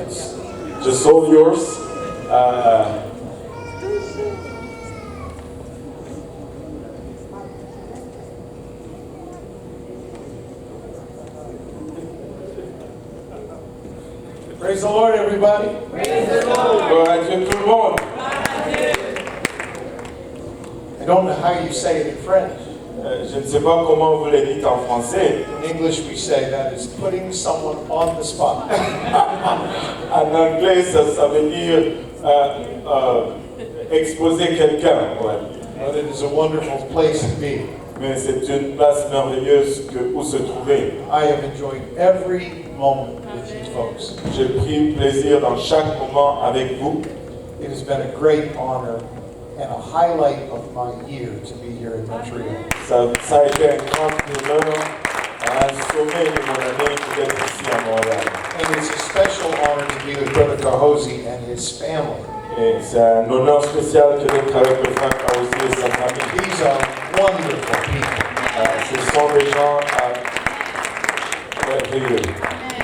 It's just all yours. Praise the Lord, everybody. Praise the Lord. Gloire à Dieu tout le monde. I don't know how you say it in French. Je ne sais pas comment vous le dites en français. In English, we say that is putting someone on the spot. En anglais, ça veut dire exposer quelqu'un. Ouais. But it is a wonderful place to be. Mais c'est une place merveilleuse où se trouver. I have enjoyed every moment with you folks. J'ai pris plaisir dans chaque moment avec vous. It has been a great honor and a highlight of my year to be here in Montreal. Ça a été un grand honneur, un sommet de mon année d'être ici à Montréal. And it's a special honor to be with Brother Kahosi and his family. Et c'est un honneur spécial que d'être avec le frère Kahosi et sa famille. These are wonderful people. Ce sont des gens merveilleux.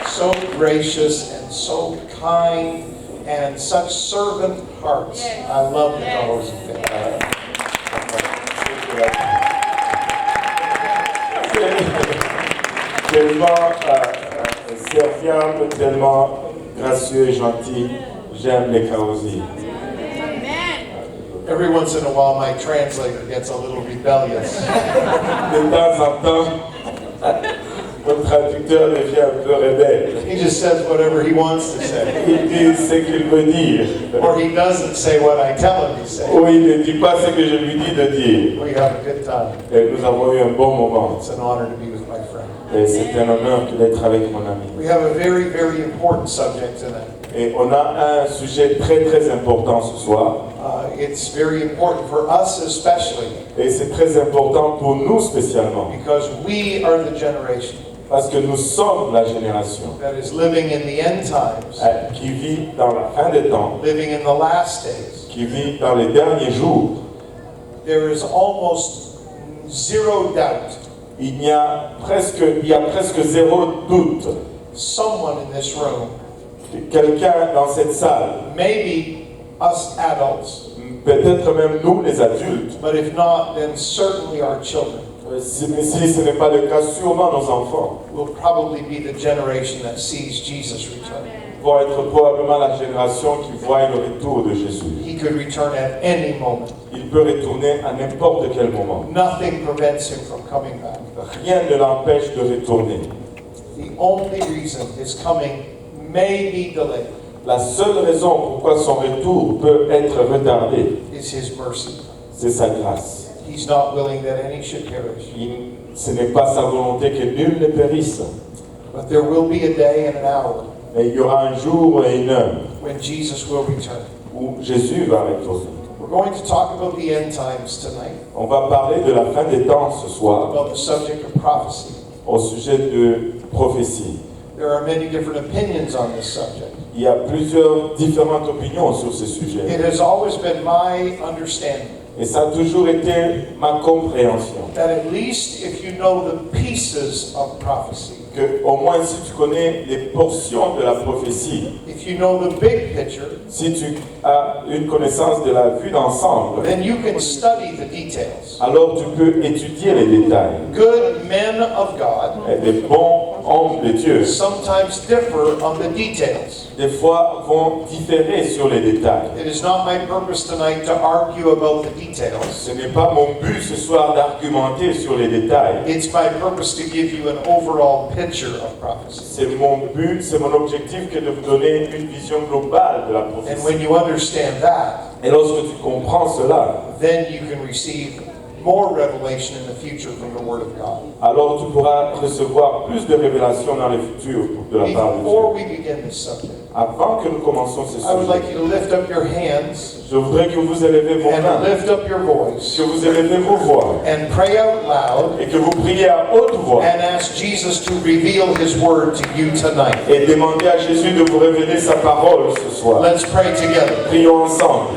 So gracious and so kind and such servant hearts. I love the Kahosi family. Tellement serviable, tellement gracieux et gentil. J'aime les Kahosi. Every once in a while, my translator gets a little rebellious. De temps en temps, notre traducteur devient un peu rebelle. He just says whatever he wants to say. Il dit ce qu'il veut dire. Or he doesn't say what I tell him to say. Ou il ne dit pas ce que je lui dis de dire. We have a good time. Et nous avons eu un bon moment. It's an honor to be with my friend. Et c'est un honneur d'être avec mon ami. We have a very, very important subject tonight. Et on a un sujet très très important ce soir. It's very important for us especially. Et c'est très important pour nous spécialement. Because we are the generation. Parce que nous sommes la génération That is living in the end times. Qui vit dans la fin des temps. Living in the last days. Qui vit dans les derniers jours. There is almost zero doubt. Il y a presque zéro doute. Someone in this room. Quelqu'un dans cette salle. Maybe us adults. Peut-être même nous les adultes. But if not, then certainly our children. Mais si ce n'est pas le cas, sûrement nos enfants Will probably be the generation that sees Jesus return. Vont être probablement la génération qui voit le retour de Jésus. He could return at any moment. Il peut retourner à n'importe quel moment. Nothing prevents him from coming back. Rien ne l'empêche de retourner. The only reason his coming may be delayed. La seule raison pourquoi son retour peut être retardé, is his mercy. C'est sa grâce. He's not willing that any should perish. Ce n'est pas sa volonté que nul ne périsse. But there will be a day and an hour. Mais il y aura un jour et une heure when Jesus will return. Où Jésus va retourner. We're going to talk about the end times tonight. On va parler de la fin des temps ce soir. About the subject of prophecy. Au sujet de prophétie. There are many different opinions on this subject. Il y a plusieurs différentes opinions sur ce sujet. It has always been my understanding. Et ça a toujours été ma compréhension. That at least if you know the pieces of prophecy. Que au moins si tu connais les portions de la prophétie. If you know the big picture. Si tu as une connaissance de la vue d'ensemble. Then you can study the details. Alors tu peux étudier les détails. Good men of God. Et les bons hommes de Dieu. Sometimes differ on the details. Des fois vont différer sur les détails. It is not my purpose tonight to argue about the details. Ce n'est pas mon but ce soir d'argumenter sur les détails. It's my purpose to give you an overall picture of prophecy. C'est mon but, c'est mon objectif que de vous donner une vision globale de la prophétie. And when you understand that, et lorsque tu comprends cela, then you can receive more revelation in the future from the Word of God. Alors tu pourras recevoir plus de révélations dans le futur de la part de Dieu. Before we begin this subject, avant que nous commencions ce I would like sujet, you to lift up your hands je voudrais que vous élevez vos and mains, lift up your voice que vous élevez vos voix and pray out loud et que vous priez à haute voix and ask Jesus to reveal His Word to you tonight. et demandez à Jésus de vous révéler sa parole ce soir. Let's pray together. Prions ensemble.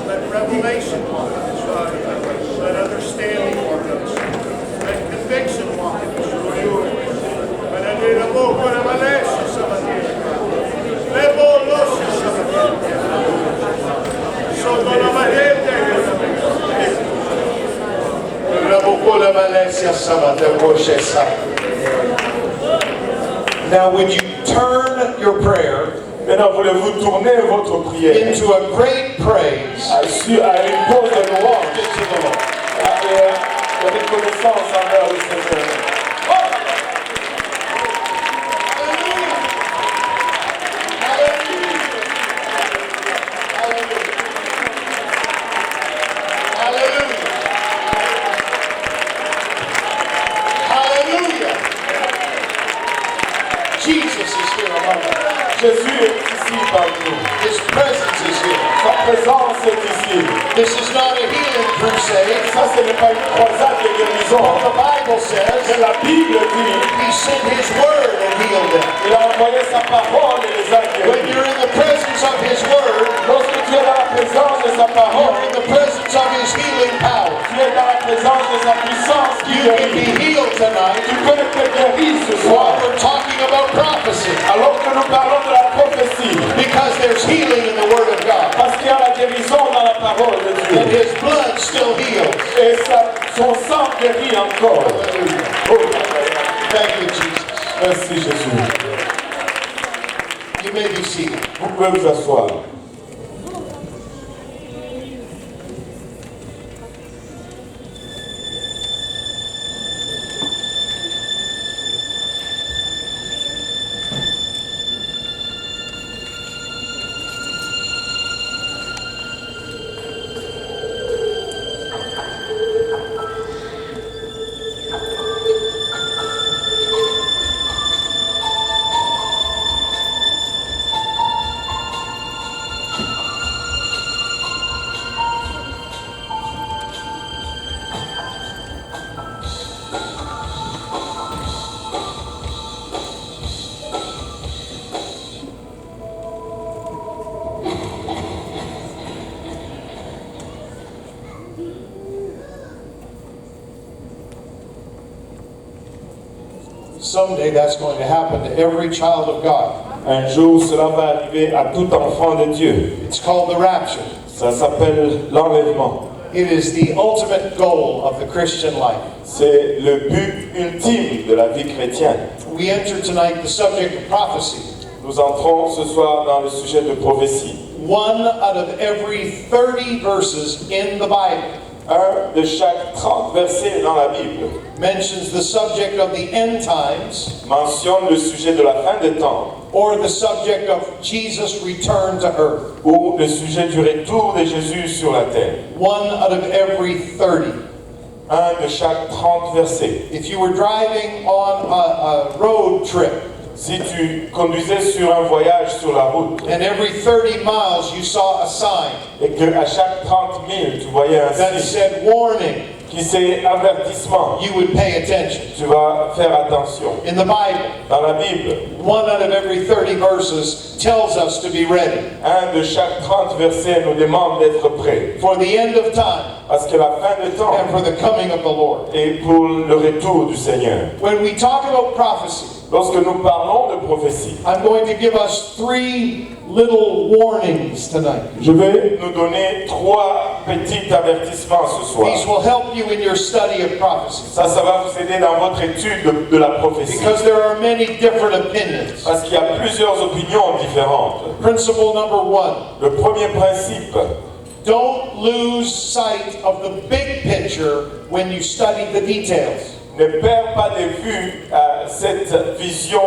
Let revelation walk in us, Father. Let understanding walk in us. Let conviction walk in us. Now would you turn your prayer Maintenant, voulez-vous tourner votre prière into a great praise à une pause de louange to the Lord? et de reconnaissance envers le Seigneur. Jésus est ici parmi nous. His presence is here. Sa présence est ici. This is not a healing crusade. Ça, ce n'est pas une croisade de guérison. The Bible says Mais la Bible dit He sent His word and healed them. il a envoyé sa parole et les a When guéris. you're in the presence of His word, Lorsque tu es dans la présence de sa you're parole, in the presence of His healing power. tu es dans la présence de sa puissance qui You can be guérit. healed tonight Tu peux être guéri ce soir. while we're talking about prophecy. Alors que nous parlons de la prophétie. Because there's healing in the Word of God. Parce qu'il y a la guérison dans la parole de Dieu. And His blood still heals. Et son sang guérit encore. Hallelujah. Oh, Thank you, Jesus. merci Jésus. You may be seated. Vous pouvez vous asseoir. Someday that's going to happen to every child of God. Un jour, cela va arriver à tout enfant de Dieu. It's called the rapture. Ça s'appelle l'enlèvement. It is the ultimate goal of the Christian life. C'est le but ultime de la vie chrétienne. We enter tonight the subject of prophecy. Nous entrons ce soir dans le sujet de prophétie. One out of every 30 verses in the Bible Un de chaque 30 versets dans la Bible mentions the subject of the end times mentionne le sujet de la fin des temps or the subject of Jesus' return to earth. ou le sujet du retour de Jésus sur la terre. One out of every 30. Un de chaque 30 versets. If you were driving on a road trip Si tu conduisais sur un voyage sur la route and every 30 miles you saw a sign et qu'à chaque 30 000 tu voyais un that signe said warning, qui c'est avertissement, you would pay attention. tu vas faire attention. In the Bible, Dans la Bible, one out of every 30 verses tells us to be ready un de chaque 30 versets nous demande d'être prêts. for the end of time Parce que la fin des temps and for the coming of the Lord. est pour le retour du Seigneur. When we talk about prophecy, Lorsque nous parlons de prophétie, I'm going to give us 3 little warnings tonight. je vais nous donner 3 petits avertissements ce soir. These will help you in your study of prophecy Ça va vous aider dans votre étude de la prophétie. because there are many different opinions. Parce qu'il y a plusieurs opinions différentes. Principle number 1, Le premier principe, don't lose sight of the big picture when you study the details. ne perds pas de vue cette vision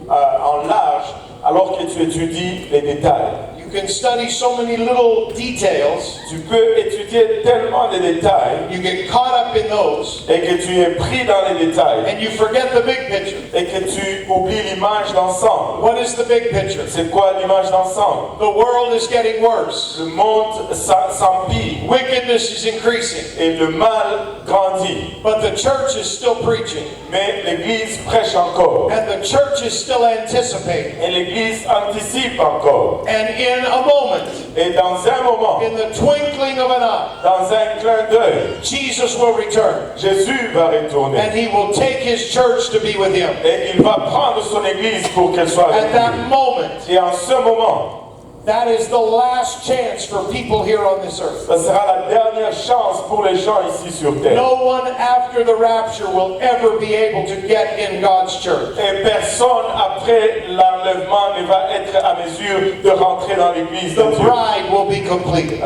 en large alors que tu étudies les détails. You can study so many little details, Tu peux étudier tellement de détails you get caught up in those, et que tu es pris dans les détails and you forget the big picture. et que tu oublies l'image d'ensemble. What is the big picture? C'est quoi l'image d'ensemble? The world is getting worse. Le monde s'empire Wickedness is increasing. et le mal grandit. But the church is still preaching. Mais l'Église prêche encore And the church is still anticipating. et l'Église anticipe encore. And in in a moment, Et dans un moment, in the twinkling of an eye, dans un clin d'œil, Jesus will return. Jésus va retourner. And he will take his church to be with him. Et il va prendre son église pour qu'elle soit avec At that lui. moment, Et en ce moment, that is the last chance for people here on this earth. ça sera la dernière chance pour les gens ici sur terre. No one after the rapture will ever be able to get in God's church. Et personne après l'enlèvement ne va être à mesure de rentrer dans l'église de The Dieu. bride will be completed.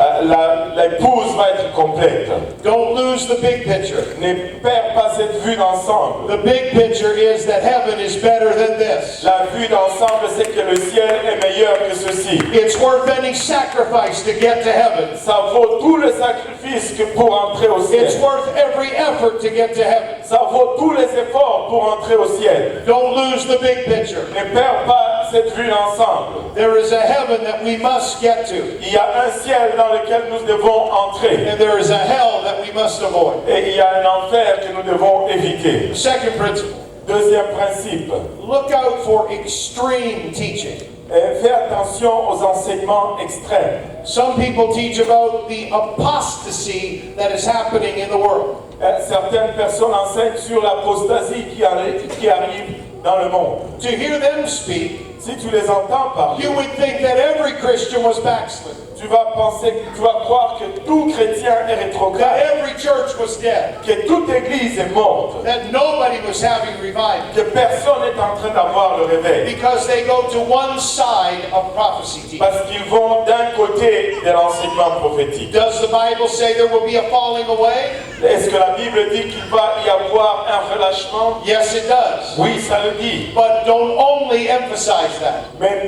L'épouse va être complète. Don't lose the big picture. Ne perds pas cette vue d'ensemble. The big picture is that heaven is better than this. La vue d'ensemble, c'est que le ciel est meilleur que ceci. It's worth any sacrifice to get to heaven. Ça vaut tout le sacrifice que pour entrer au ciel. It's worth every effort to get to heaven. Ça vaut tous les efforts pour entrer au ciel. Don't lose the big picture. Ne perds pas cette vue d'ensemble. There is a heaven that we must get to. Il y a un ciel dans lequel nous devons entrer. And there is a hell that we must avoid. Et il y a un enfer que nous devons éviter. Second principle. Deuxième principe. Look out for extreme teaching. Fais attention aux enseignements extrêmes. Some people teach about the apostasy that is happening in the world. Certaines personnes enseignent sur l'apostasie qui arrive dans le monde. To hear them speak, Si tu les entends parler, you would think that every Christian was backslidden, tu vas croire que tout chrétien est that rétrograde, every church was dead, que toute église est morte, that nobody was having revival, que personne n'est en train d'avoir le réveil. because they go to one side of prophecy teaching. Parce qu'ils vont d'un côté de l'enseignement prophétique. Does the Bible say there will be a falling away? Est-ce que la Bible dit qu'il va y avoir un relâchement? Yes, it does. Oui, ça le dit. But don't only emphasize that. Mais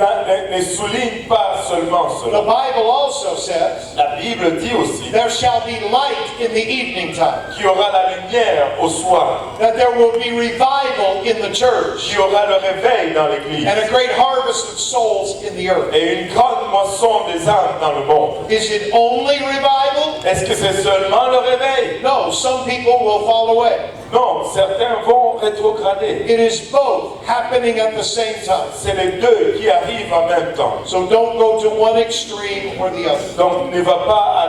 ne souligne pas seulement The cela. Bible also says, La Bible dit aussi there shall be light in the evening time, qu'il y aura la lumière au soir, that there will be revival in the church, qu'il y aura le réveil dans l'église and a great harvest of souls in the earth. et une grande moisson des âmes dans le monde. Is it only revival? Est-ce que c'est seulement le réveil? No, some people will fall away. Non, certains vont rétrograder. It is both happening at the same time. C'est les deux qui arrivent en même temps. So don't go to one extreme or the other. Donc ne va pas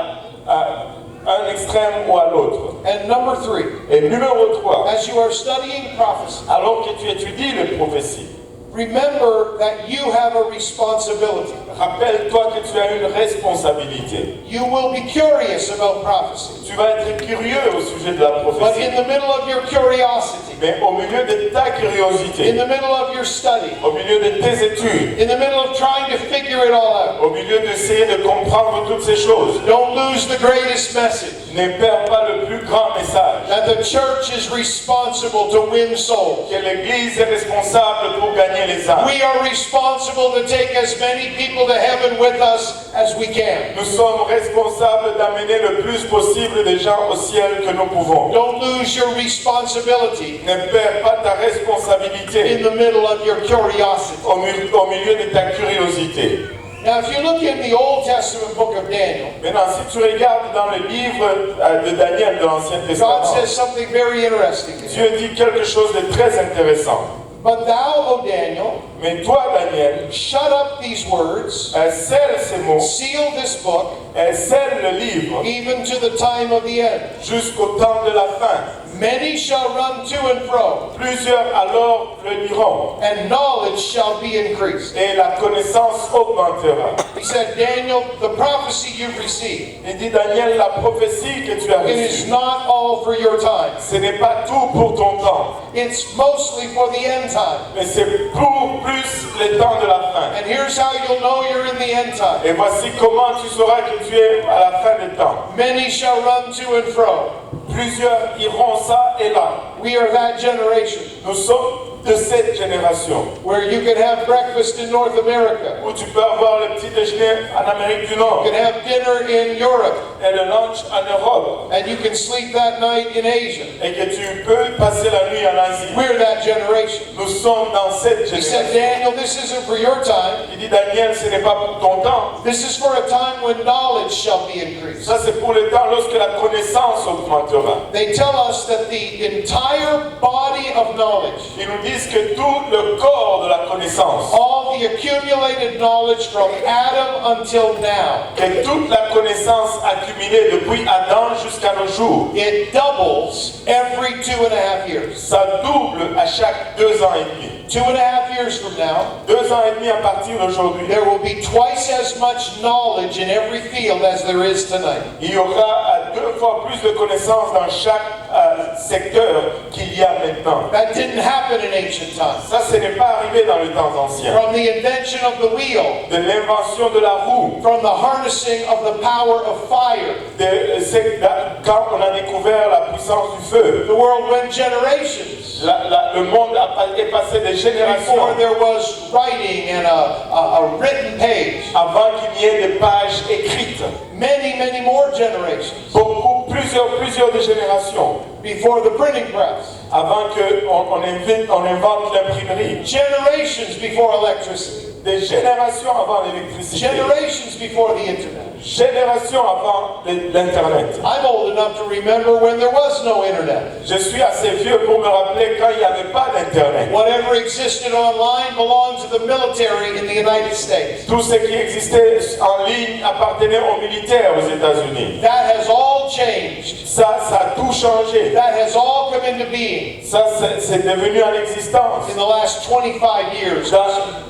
à un extrême ou à l'autre. And number 3, Et numéro 3, as you are studying prophecy, alors que tu étudies les prophéties, remember that you have a responsibility. rappelle-toi que tu as une responsabilité. You will be curious about prophecy. Tu vas être curieux au sujet de la But prophétie. in the middle of your curiosity, Mais au milieu de ta in curiosité, the middle of your study, au milieu de tes études, in the middle of trying to figure it all out, au milieu d'essayer de comprendre toutes ces choses, don't lose the greatest message. ne perds pas le plus grand message. That the church is responsible to win souls. Que l'Église est responsable pour gagner les âmes. We are responsible to take as many people to heaven with us as we can. Nous sommes responsables d'amener le plus possible de gens au ciel que nous pouvons. Don't lose your responsibility Ne perds pas ta in responsabilité the middle of your curiosity. au milieu de ta curiosité. Now, if you look in the Old Testament book of Daniel, Maintenant, si tu regardes dans le livre de Daniel de l'Ancien God Testament, says something very interesting. Dieu dit quelque chose de très intéressant. But thou, O Daniel, Mais toi, Daniel, shut up these words, scelle ces mots, seal this book, scelle le livre even to the time of the end. jusqu'au temps de la fin. Many shall run to and fro, Plusieurs alors le liront, and knowledge shall be increased. et la connaissance augmentera. He said, Daniel, the prophecy you've received, Il dit, Daniel, la prophétie que tu as it is reçue, not all for your time. ce n'est pas tout pour ton temps, It's mostly for the end time. mais c'est pour plus le temps de la fin. And here's how you'll know you're in the end time. Et voici comment tu sauras que tu es à la fin des temps. Many shall run to and fro. Plusieurs iront ça et là. We are that generation Nous sommes de cette génération where you can have breakfast in North America, où tu peux avoir le petit déjeuner en Amérique du Nord you can have dinner in Europe, et le lunch en Europe and you can sleep that night in Asia. et que tu peux passer la nuit en Asie. We're that generation. Nous sommes dans cette He said, génération. Daniel, this isn't for your time. Il dit, Daniel, ce n'est pas pour ton temps. This is for a time when knowledge shall be increased. Ça, c'est pour le temps lorsque la connaissance augmentera. They tell us that the entire body of knowledge, Ils nous disent que tout le corps de la connaissance, all all the accumulated knowledge from Adam until now. Que toute la connaissance accumulée depuis Adam jusqu'à nos jours, It doubles every 2.5 years. ça double à chaque 2 ans et demi. 2.5 years from now, 2 ans et demi à partir d'aujourd'hui, there will be twice as much knowledge in every field as there is tonight. il y aura 2 fois plus de connaissances dans chaque secteur qu'il y a maintenant. That didn't happen in ancient times. Ça, ce n'est pas arrivé dans le temps ancien. From the invention of the wheel, De l'invention de la roue, from the harnessing of the power of fire, quand on a découvert la puissance du feu, the world went generations le monde est passé des générations before there was writing and a written page. avant qu'il y ait des pages écrites. Many, many more generations Plusieurs des générations before the printing press. avant qu'on invente l'imprimerie. Generations before electricity. Des générations avant l'électricité. Generations before the internet. Générations avant l'Internet. I'm old enough to remember when there was no internet. Je suis assez vieux pour me rappeler quand il n'y avait pas d'Internet. Whatever existed online belonged to the military in the United States. Tout ce qui existait en ligne appartenait aux militaires aux États-Unis. That has all changed. Ça a tout changé. That has all come into being Ça, c'est devenu en existence in the last 25 years.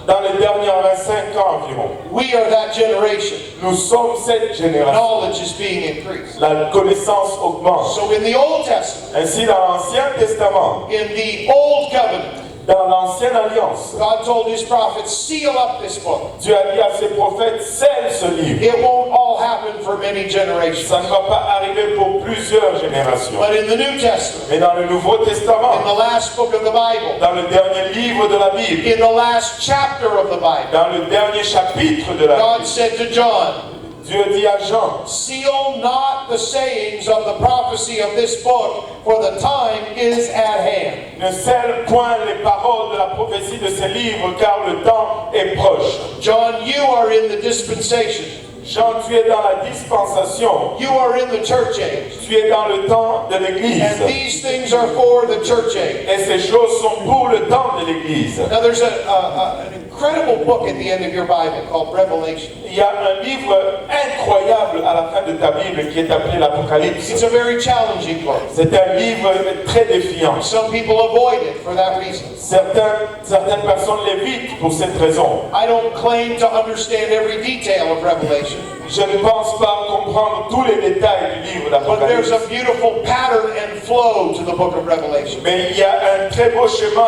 dans les dernières 25 ans environ. We are that generation. Nous sommes cette génération. Knowledge is being increased. La connaissance augmente. So in the Old Testament, Ainsi, dans l'Ancien Testament, in the Old Covenant, dans l'Ancienne Alliance, God told his prophets, seal up this book. Dieu a dit à ses prophètes, scelle ce livre. It won't all happen for many generations. Ça ne va pas arriver pour plusieurs générations. But in the New Testament, Mais dans le Nouveau Testament, in the last book of the Bible, dans le dernier livre de la Bible, in the last chapter of the Bible, dans le dernier chapitre de la God Bible, said to John, Dieu dit à Jean, seal not the sayings of the prophecy of this book, for the time is at hand. ne scelle point les paroles de la prophétie de ces livres, car le temps est proche. John, you are in the dispensation. Jean, tu es dans la dispensation. You are in the church age. Tu es dans le temps de l'Église. And these things are for the church age. Et ces choses sont pour le temps de l'Église. Now there's an incredible book at the end of your Bible called Revelation. Il y a un livre incroyable à la fin de ta Bible qui est appelé l'Apocalypse. It's a very challenging book. C'est un livre très défiant. Some people avoid it for that reason. Certaines personnes l'évitent pour cette raison. I don't claim to understand every detail of Revelation. Je ne pense pas comprendre tous les détails du livre But there's d'Apocalypse. a beautiful pattern and flow to the book of Revelation. Mais il y a un très beau chemin,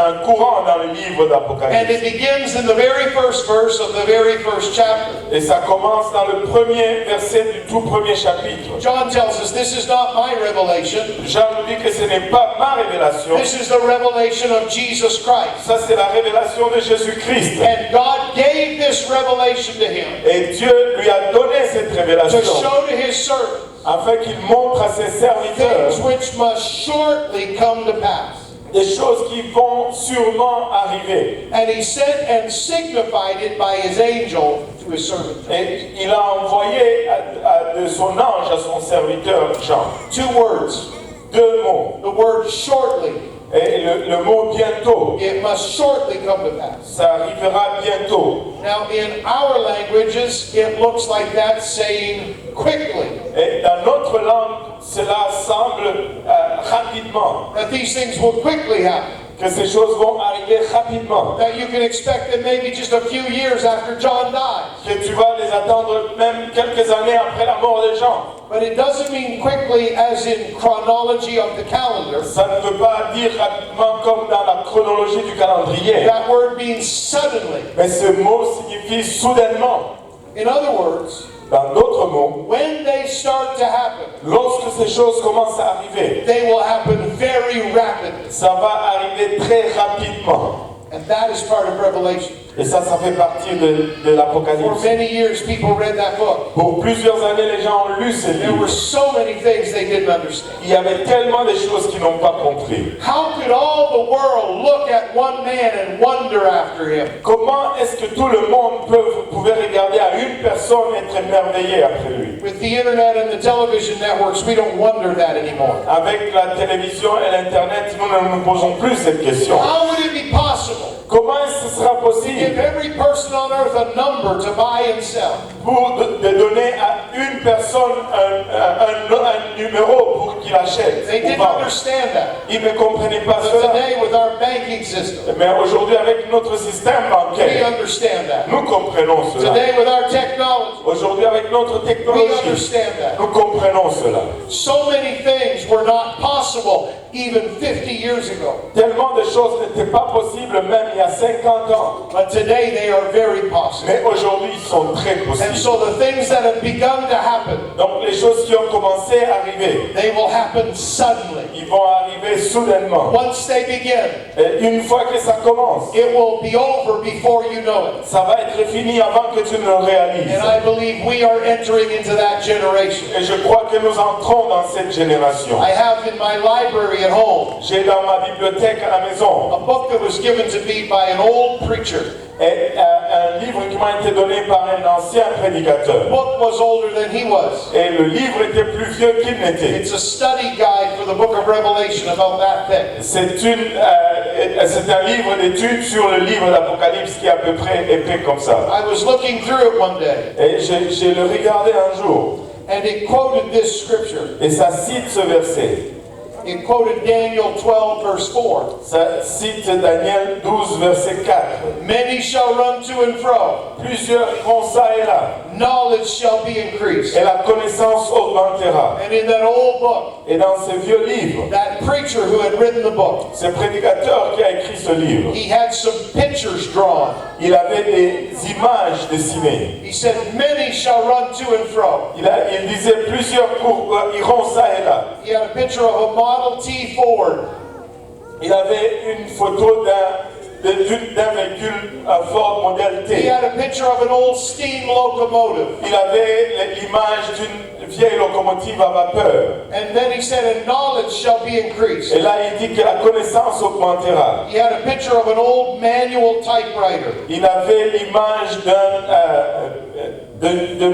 un courant dans le livre And d'Apocalypse. it begins in the very first verse of the very first chapter. Et ça commence dans le premier verset du tout premier chapitre. John tells us this is not my revelation. Jean nous dit que ce n'est pas ma révélation. This is the revelation of Jesus Christ. Ça, c'est la révélation de Jésus-Christ. And God gave this revelation to him Et Dieu lui a donné cette to révélation show to his servants afin qu'il montre à ses serviteurs things which must shortly come to pass. des choses qui vont sûrement arriver. And he sent and signified it by his angel to his servant. Et il a envoyé de son ange à son serviteur Jean. 2 words. 2 mots. The word shortly. Et le mot bientôt, It must shortly come to pass. ça arrivera bientôt. Now, in our languages, it looks like that's saying quickly. Et dans notre langue, cela semble rapidement, That these things will quickly happen. que ces choses vont arriver rapidement. That you can expect them maybe just a few years after John dies. Que tu vas les attendre même quelques années après la mort de Jean. But it doesn't mean quickly as in chronology of the calendar. Ça ne veut pas dire rapidement comme dans la chronologie du calendrier. That word means suddenly. Mais ce mot signifie soudainement. In other words, Dans d'autres mots, when they start to happen, lorsque ces choses commencent à arriver, they will happen very rapidly. ça va arriver très rapidement. And that is part of Revelation. Et ça fait partie de For l'Apocalypse. many years, people read that book. Pour plusieurs années, les gens ont lu ce There were livre. so many things they didn't understand. Il y avait tellement de choses qu'ils n'ont pas compris. How could all the world look at one man and wonder after him? Comment est-ce que tout le monde pouvait regarder à une personne et être émerveillé après lui? With the internet and the television networks, we don't wonder that anymore. Avec la télévision et l'Internet, nous ne nous posons plus cette question. How would it be possible Comment est-ce que ce sera possible give every person on earth a number to buy and sell. pour de donner à une personne un numéro pour qu'il achète. They ou didn't vende. understand that. Ils ne comprenaient pas But cela. today, with our banking system, Mais aujourd'hui, avec notre système we bancaire, understand that. nous comprenons cela. Today, with our technology, Aujourd'hui, avec notre we technologie, understand that. nous comprenons cela. So many things were not possible even 50 years ago. Tellement de choses n'étaient pas possibles même il y a 50 ans. But today, they are very possible. Mais aujourd'hui, ils sont très And possibles. so the things that have begun to happen, Donc les choses qui ont commencé à arriver, they will happen suddenly. ils vont arriver soudainement. Once they begin, Et une fois que ça commence, it will be over before you know it. ça va être fini avant que tu ne le réalises. And I believe we are entering into that generation. Et je crois que nous entrons dans cette génération. I have in my library at home J'ai dans ma bibliothèque à la maison a book that was given to me by an old preacher. un livre qui m'a été donné par un ancien prédicateur. The book was older than he was. Et le livre était plus vieux qu'il n'était. It's a study guide for the book of Revelation about that thing. C'est un livre d'études sur le livre d'Apocalypse qui est à peu près épais comme ça. I was looking through it one day, Et j'ai le regardé un jour. and it quoted this scripture. Et ça cite ce verset. It quoted Daniel 12, verse 4. Ça cite Daniel 12, verset 4. Many shall run to and fro. Plusieurs iront ça et là. Knowledge shall be increased. Et la connaissance augmentera. And in that old book, Et dans ce vieux livre, that preacher who had written the book, ce prédicateur qui a écrit ce livre, he had some pictures drawn. il avait des images dessinées. He said, many shall run to and fro. Il disait plusieurs iront ça et là. He had a picture of a Model T Ford. Il avait une photo d'un véhicule Ford Model He T. had a picture of an old steam locomotive. Il avait l'image d'une vieille locomotive à vapeur. And then he said, and knowledge shall be increased. Et là, il dit que la connaissance augmentera. He had a picture of an old manual typewriter. Il avait l'image d'un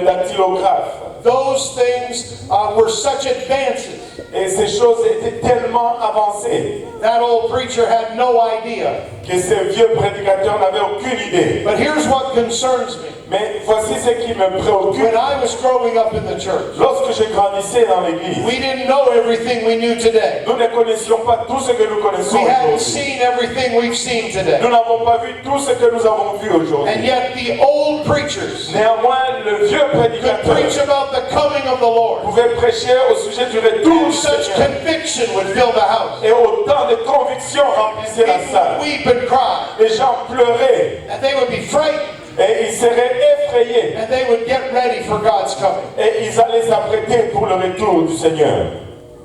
dactylographe. Those things were such advances. Et ces choses étaient tellement avancées That old preacher had no idea. que ce vieux prédicateur n'avait aucune idée. But here's what concerns me. Mais voici ce qui me préoccupe. When I was growing up in the church, Lorsque je grandissais dans l'église, we didn't know everything we knew today. nous ne connaissions pas tout ce que nous connaissons We hadn't aujourd'hui. seen everything we've seen today. Nous n'avons pas vu tout ce que nous avons vu And aujourd'hui. yet the old preachers Néanmoins, le vieux could prédicateur preach about the coming of the Lord. pouvait prêcher au sujet du retour And du such Seigneur. conviction would fill the house. Et autant de conviction remplissait la People salle. would weep and cry. Les gens pleuraient And they would be frightened. et ils seraient effrayés. And they would get ready for God's coming. Et ils allaient s'apprêter pour le retour du Seigneur.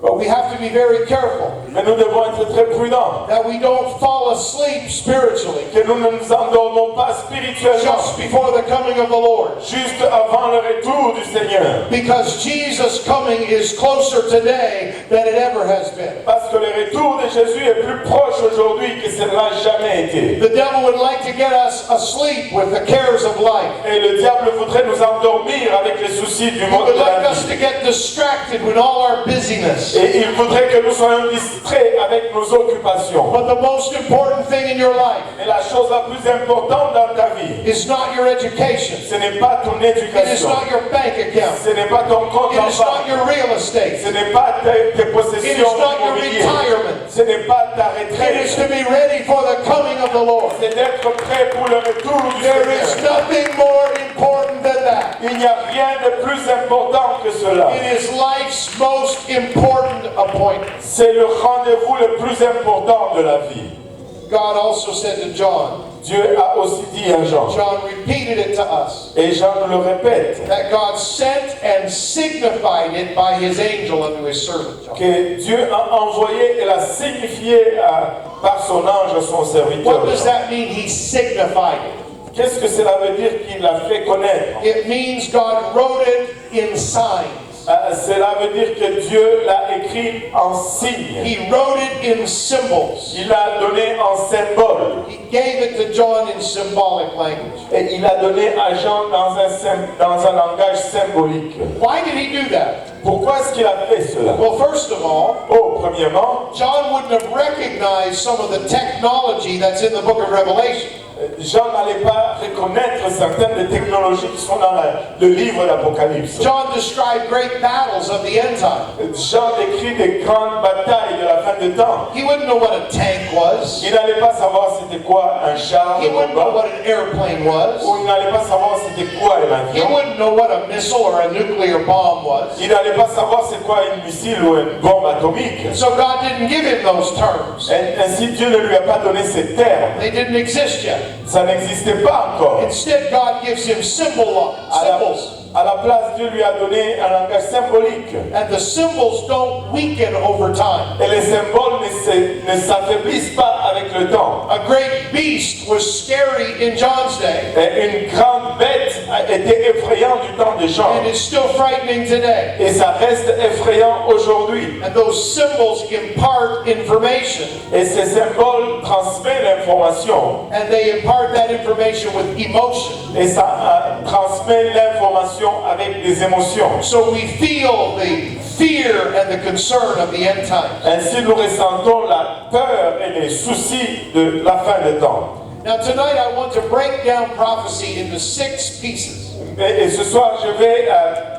But we have to be very careful Mais nous devons être très prudents. that we don't fall asleep spiritually Que nous ne nous endormons pas spirituellement. just before the coming of the Lord. Juste avant le retour du Seigneur. Because Jesus' coming is closer today than it ever has been. Parce que le retour de Jésus est plus proche aujourd'hui que ce n'a jamais été. The devil would like to get us asleep with the cares of life. Et le diable voudrait nous endormir avec les soucis du He monde would de like la us vie. to get distracted with all our busyness. Et il voudrait que nous soyons distraits avec nos occupations. But the most important thing in your life Mais la chose la plus importante dans ta vie, is not your education. ce n'est pas ton It is éducation. not your bank account. Ce n'est pas ton compte It en is not banque. your real estate. Ce n'est pas tes It is possessions not your immobilières. retirement. Ce n'est pas ta It is retraite. to be ready for the coming of the Lord. C'est d'être prêt pour le retour du There is Seigneur. nothing more important than that. Il n'y a rien de plus important que cela. It is life's most important appointment. C'est le rendez-vous le plus important de la vie. God also said to John, Dieu a aussi dit à Jean, John repeated it to us, et Jean nous le répète, that God sent and signified it by his angel unto his servant John. que Dieu a envoyé et l'a signifié par son ange à son serviteur. What does Jean. that mean? He signified it. Qu'est-ce que cela veut dire qu'il l'a fait connaître? It means God wrote it in signs. Cela veut dire que Dieu l'a écrit en signes. He wrote it in symbols. Il l'a donné en symbole. He gave it to John in symbolic language. Et il l'a donné à Jean dans un langage symbolique. Why did he do that? Pourquoi est-ce qu'il a fait cela? Well, first of all, Premièrement, John wouldn't have recognized some of the technology that's in the book of Revelation. Jean n'allait pas reconnaître certaines des technologies qui sont dans le livre d'Apocalypse. John described great battles of the end time. Jean décrit des grandes batailles de la fin de temps. He wouldn't know what a tank was. Il n'allait pas savoir c'était quoi un char He de wouldn't know combat, what an airplane was. ou il n'allait pas savoir c'était quoi un He avion. wouldn't know what a missile or a nuclear bomb was. Il n'allait pas savoir c'est quoi une missile ou une bombe atomique. So God didn't give him those terms. Ainsi Dieu ne lui a pas donné ces termes. They didn't exist yet. Ça n'existait pas encore. Instead, God gives him symbols. À la place, Dieu lui a donné un langage symbolique. And the symbols don't weaken over time. Et les symboles ne s'affaiblissent pas avec le temps. A great beast was scary in John's day. Et une grande bête était effrayante du temps de Jean. And it's still frightening today. Et ça reste effrayant aujourd'hui. And those symbols impart information. Et ces symboles transmettent l'information. And they impart that information with emotion. Et ça transmet l'information avec des émotions. So we feel the fear and the concern of the end times. Ainsi nous ressentons la peur et les soucis de la fin des temps. Now tonight I want to break down prophecy into 6 pieces. Et ce soir, je vais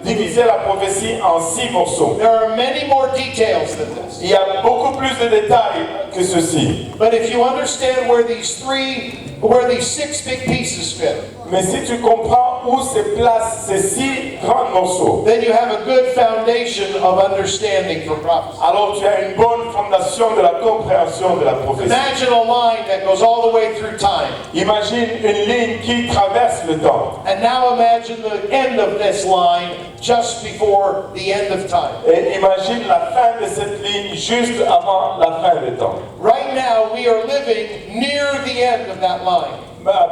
diviser la prophétie en 6 morceaux. There are many more details than this. Il y a beaucoup plus de détails que ceci. But if you understand where these 6 big pieces fit, Mais si tu comprends où se placent ces 6 grands morceaux, then you have a good foundation of understanding for prophecy. alors tu as une bonne fondation de la compréhension de la prophétie. Imagine a line that goes all the way through time. Imagine une ligne qui traverse le temps. And now imagine the end of this line just before the end of time. Et imagine la fin de cette ligne juste avant la fin des temps. Right now we are living near the end of that line.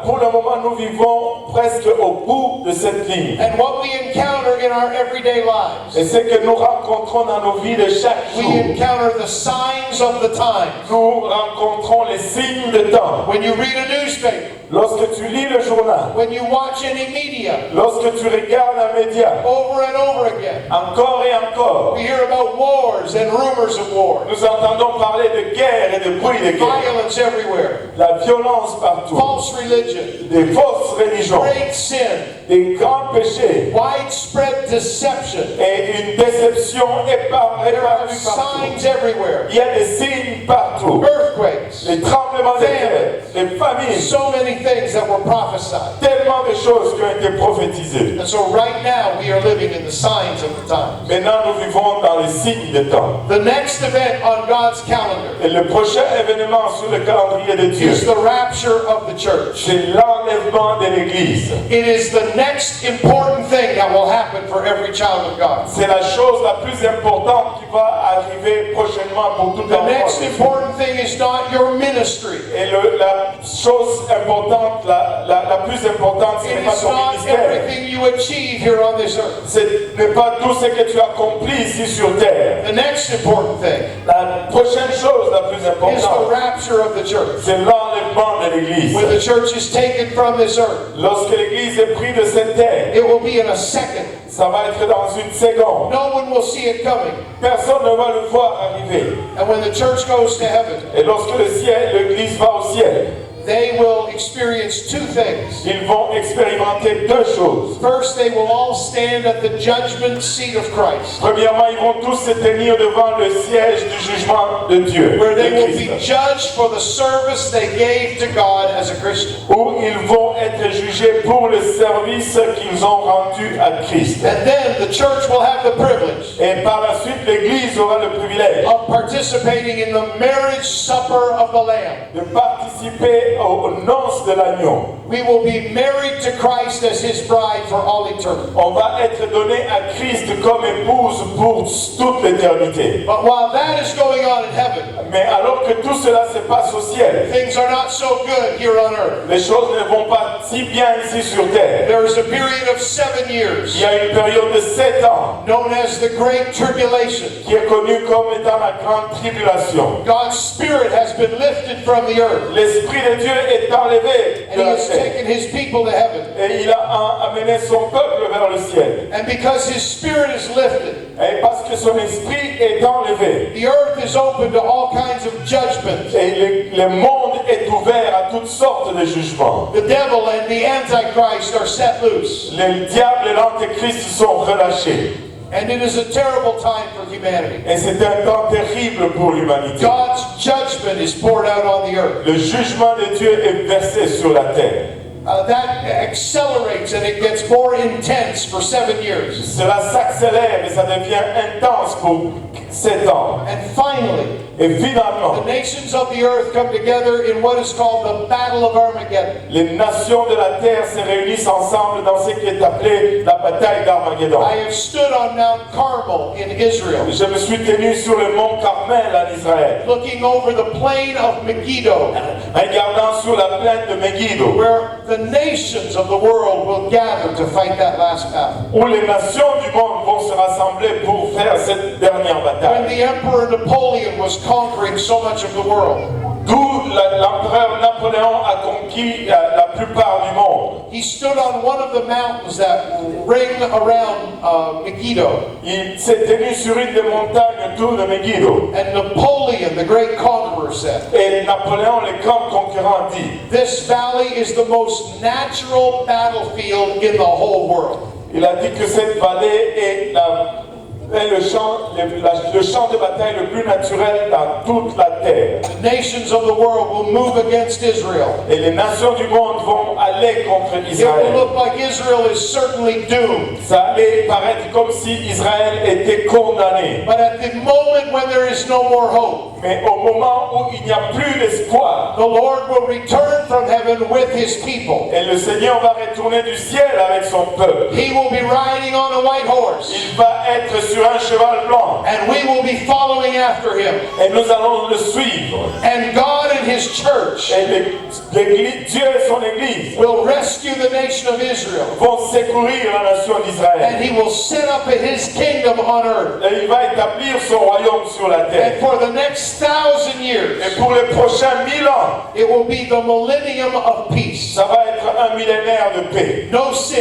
Pour le moment, nous vivons presque au bout de cette ligne. And what we encounter in our everyday lives, Et ce que nous rencontrons dans nos vies de chaque we jour, encounter the signs of the times. nous rencontrons les signes de temps. When you read a newspaper, Lorsque tu lis le journal, when you watch any media, lorsque tu regardes un média, over and over again, encore et encore, we hear about wars and rumors of war, nous entendons parler de guerre et de bruit de guerre, violence everywhere, la violence partout, false religion, des fausses religions, great sin, des grands péchés widespread deception. et une déception épandue There are partout. signs everywhere. Il y a des signes partout. Earthquakes, Les tremblements de terre, les famines, so many things that were prophesied. tellement de choses qui ont été prophétisées. And so right now we are living in the signs of the times. Maintenant, nous vivons dans les signes de temps. The next event on God's calendar Et le prochain événement sur le calendrier de Dieu, is the rapture of the church. c'est l'enlèvement de l'Église. It is the next important thing that will happen for every child of God. C'est la chose la plus importante qui va arriver prochainement pour tout The enfant. next important thing is not your ministry. Et la chose importante, la plus importante, ce It n'est pas is ton not ministère. everything you achieve here on this earth. Ce n'est pas tout ce que tu accomplis ici sur terre. The next important thing La prochaine chose la plus is the importante, rapture of the church. c'est l'enlèvement de l'Église. When the church is taken from this earth, Lorsque l'Église est prise de cette terre, it will be in a second. ça va être dans une seconde. No one will see it coming. Personne ne va le voir arriver. And when the church goes to heaven, Et lorsque l'Église va au ciel, they will experience 2 things. ils vont expérimenter 2 choses. First, they will all stand at the judgment seat of Christ, Premièrement, ils vont tous se tenir devant le siège du jugement de Dieu, where they de will be Christ, judged for the service they gave to God as a Christian. où ils vont être jugés pour le service qu'ils ont rendu à Christ. And then the church will have the privilege Et par la suite, l'Église aura le privilège of participating in the marriage supper of the Lamb. de participer aux noces de l'agneau. We will be married to Christ as His bride for all eternity. On va être donné à Christ comme épouse pour toute l'éternité. But while that is going on in heaven, Mais alors que tout cela se passe au ciel, things are not so good here on earth. les choses ne vont pas si bien ici sur terre. There is a period of 7 years Il y a une période de 7 ans known as the Great Tribulation. qui est connue comme étant la grande tribulation. God's Spirit has been lifted from the earth, L'Esprit de Dieu est enlevé and de He la has terre taken His people to heaven. et il a amené son peuple vers le ciel. And because His Spirit is lifted, Et parce que son esprit est enlevé the earth is open to all kinds of judgment. et le monde est ouvert à toutes sortes de jugements. The devil and the Antichrist are set loose. Le diable et l'antéchrist sont relâchés. And it is a terrible time for humanity. Et c'est un temps terrible pour l'humanité. God's judgment is poured out on the earth. Le jugement de Dieu est versé sur la terre. That accelerates and it gets more intense for 7 years. Cela s'accélère et ça devient intense pour 7 ans. And finally, Et finalement, the nations of the earth come together in what is called the Battle of Armageddon. les nations de la terre se réunissent ensemble dans ce qui est appelé la bataille d'Armageddon. I have stood on Mount Carmel in Israel, Je me suis tenu sur le mont Carmel en Israël, looking over the plain of Megiddo, regardant sur la plaine de Megiddo, where the nations of the world will gather to fight that last battle. où les nations du monde vont se rassembler pour faire cette dernière When bataille. the Emperor Napoleon was conquering so much of the world, D'où l'empereur Napoléon a conquis la plupart du monde. he stood on one of the mountains that ring around Megiddo. Il s'est tenu sur une des montagnes autour de Megiddo. And Napoleon, the great conqueror, said, Et Napoléon, le grand conquérant, dit, "This valley is the most natural battlefield in the whole world." il a dit que cette vallée est le champ de bataille le plus naturel dans toute la terre. The nations of the world will move against Israel. Et les nations du monde vont aller contre It will Israël. look like Israel is certainly doomed. Ça allait paraître comme si Israël était condamné. But at the moment when there is no more hope, Mais au moment où il n'y a plus d'espoir, the Lord will return from heaven with his people. et le Seigneur va retourner du ciel avec son peuple, He will be riding on a white horse, il va être sur un cheval blanc, and we will be following after him. et nous allons le suivre. And God and his church Et Dieu et son Église will rescue the nation of Israel, vont secourir la nation and d'Israël. he will set up his kingdom on earth. Et il va établir son royaume sur la And terre. for the next 1,000 years, Et pour les prochains 1000 ans, it will be the millennium of peace. ça va être un millénaire de paix. No sin,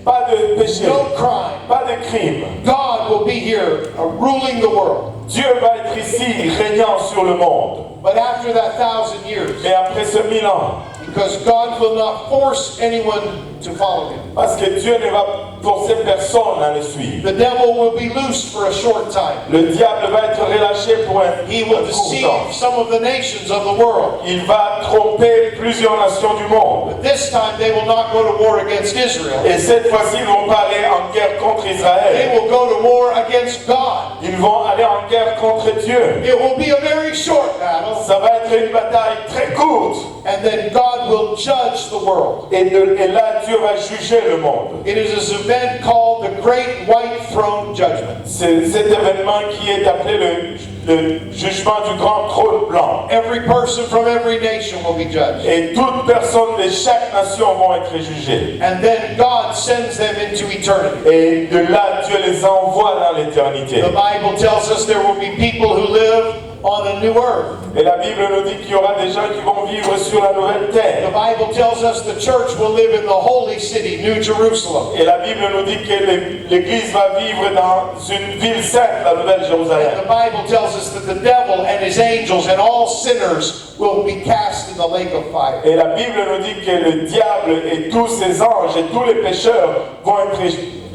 Pas de péché, no crime. pas de crime. God will be here ruling the world. Dieu va être ici, régnant sur le monde. But after that 1,000 years, Mais après ce 1000 ans, because God will not force anyone to follow him, parce que Dieu ne va forcer personne à le suivre. the devil will be loose for a short time. Le diable va être relâché pour un He will court deceive temps. some of the nations of the world. Il va tromper plusieurs nations du monde. But this time they will not go to war against Israel. Et cette fois-ci, ils ne vont pas aller en guerre contre They Israël. will go to war against God. Ils vont aller en guerre contre Dieu. It will be a very short battle, Ça va être une bataille très courte. and then God will judge the world. Et là, Dieu va juger le monde. It is this event called the Great White Throne Judgment. C'est cet événement qui est appelé le jugement du grand trône blanc. Every person from every nation will be judged. Et toute personne de chaque nation vont être jugées. And then God sends them into eternity. Et de là, Dieu les envoie dans l'éternité. The Bible tells us there will be people who live on a new earth. Et la Bible nous dit qu'il y aura des gens qui vont vivre sur la nouvelle The terre. Bible tells us the church will live in the holy city, New Jerusalem. Et la Bible nous dit que l'Église va vivre dans une ville sainte, la Nouvelle And Jérusalem. the Bible tells us that the devil and his angels and all sinners will be cast in the lake of fire. Et la Bible nous dit que le diable et tous ses anges et tous les pécheurs vont être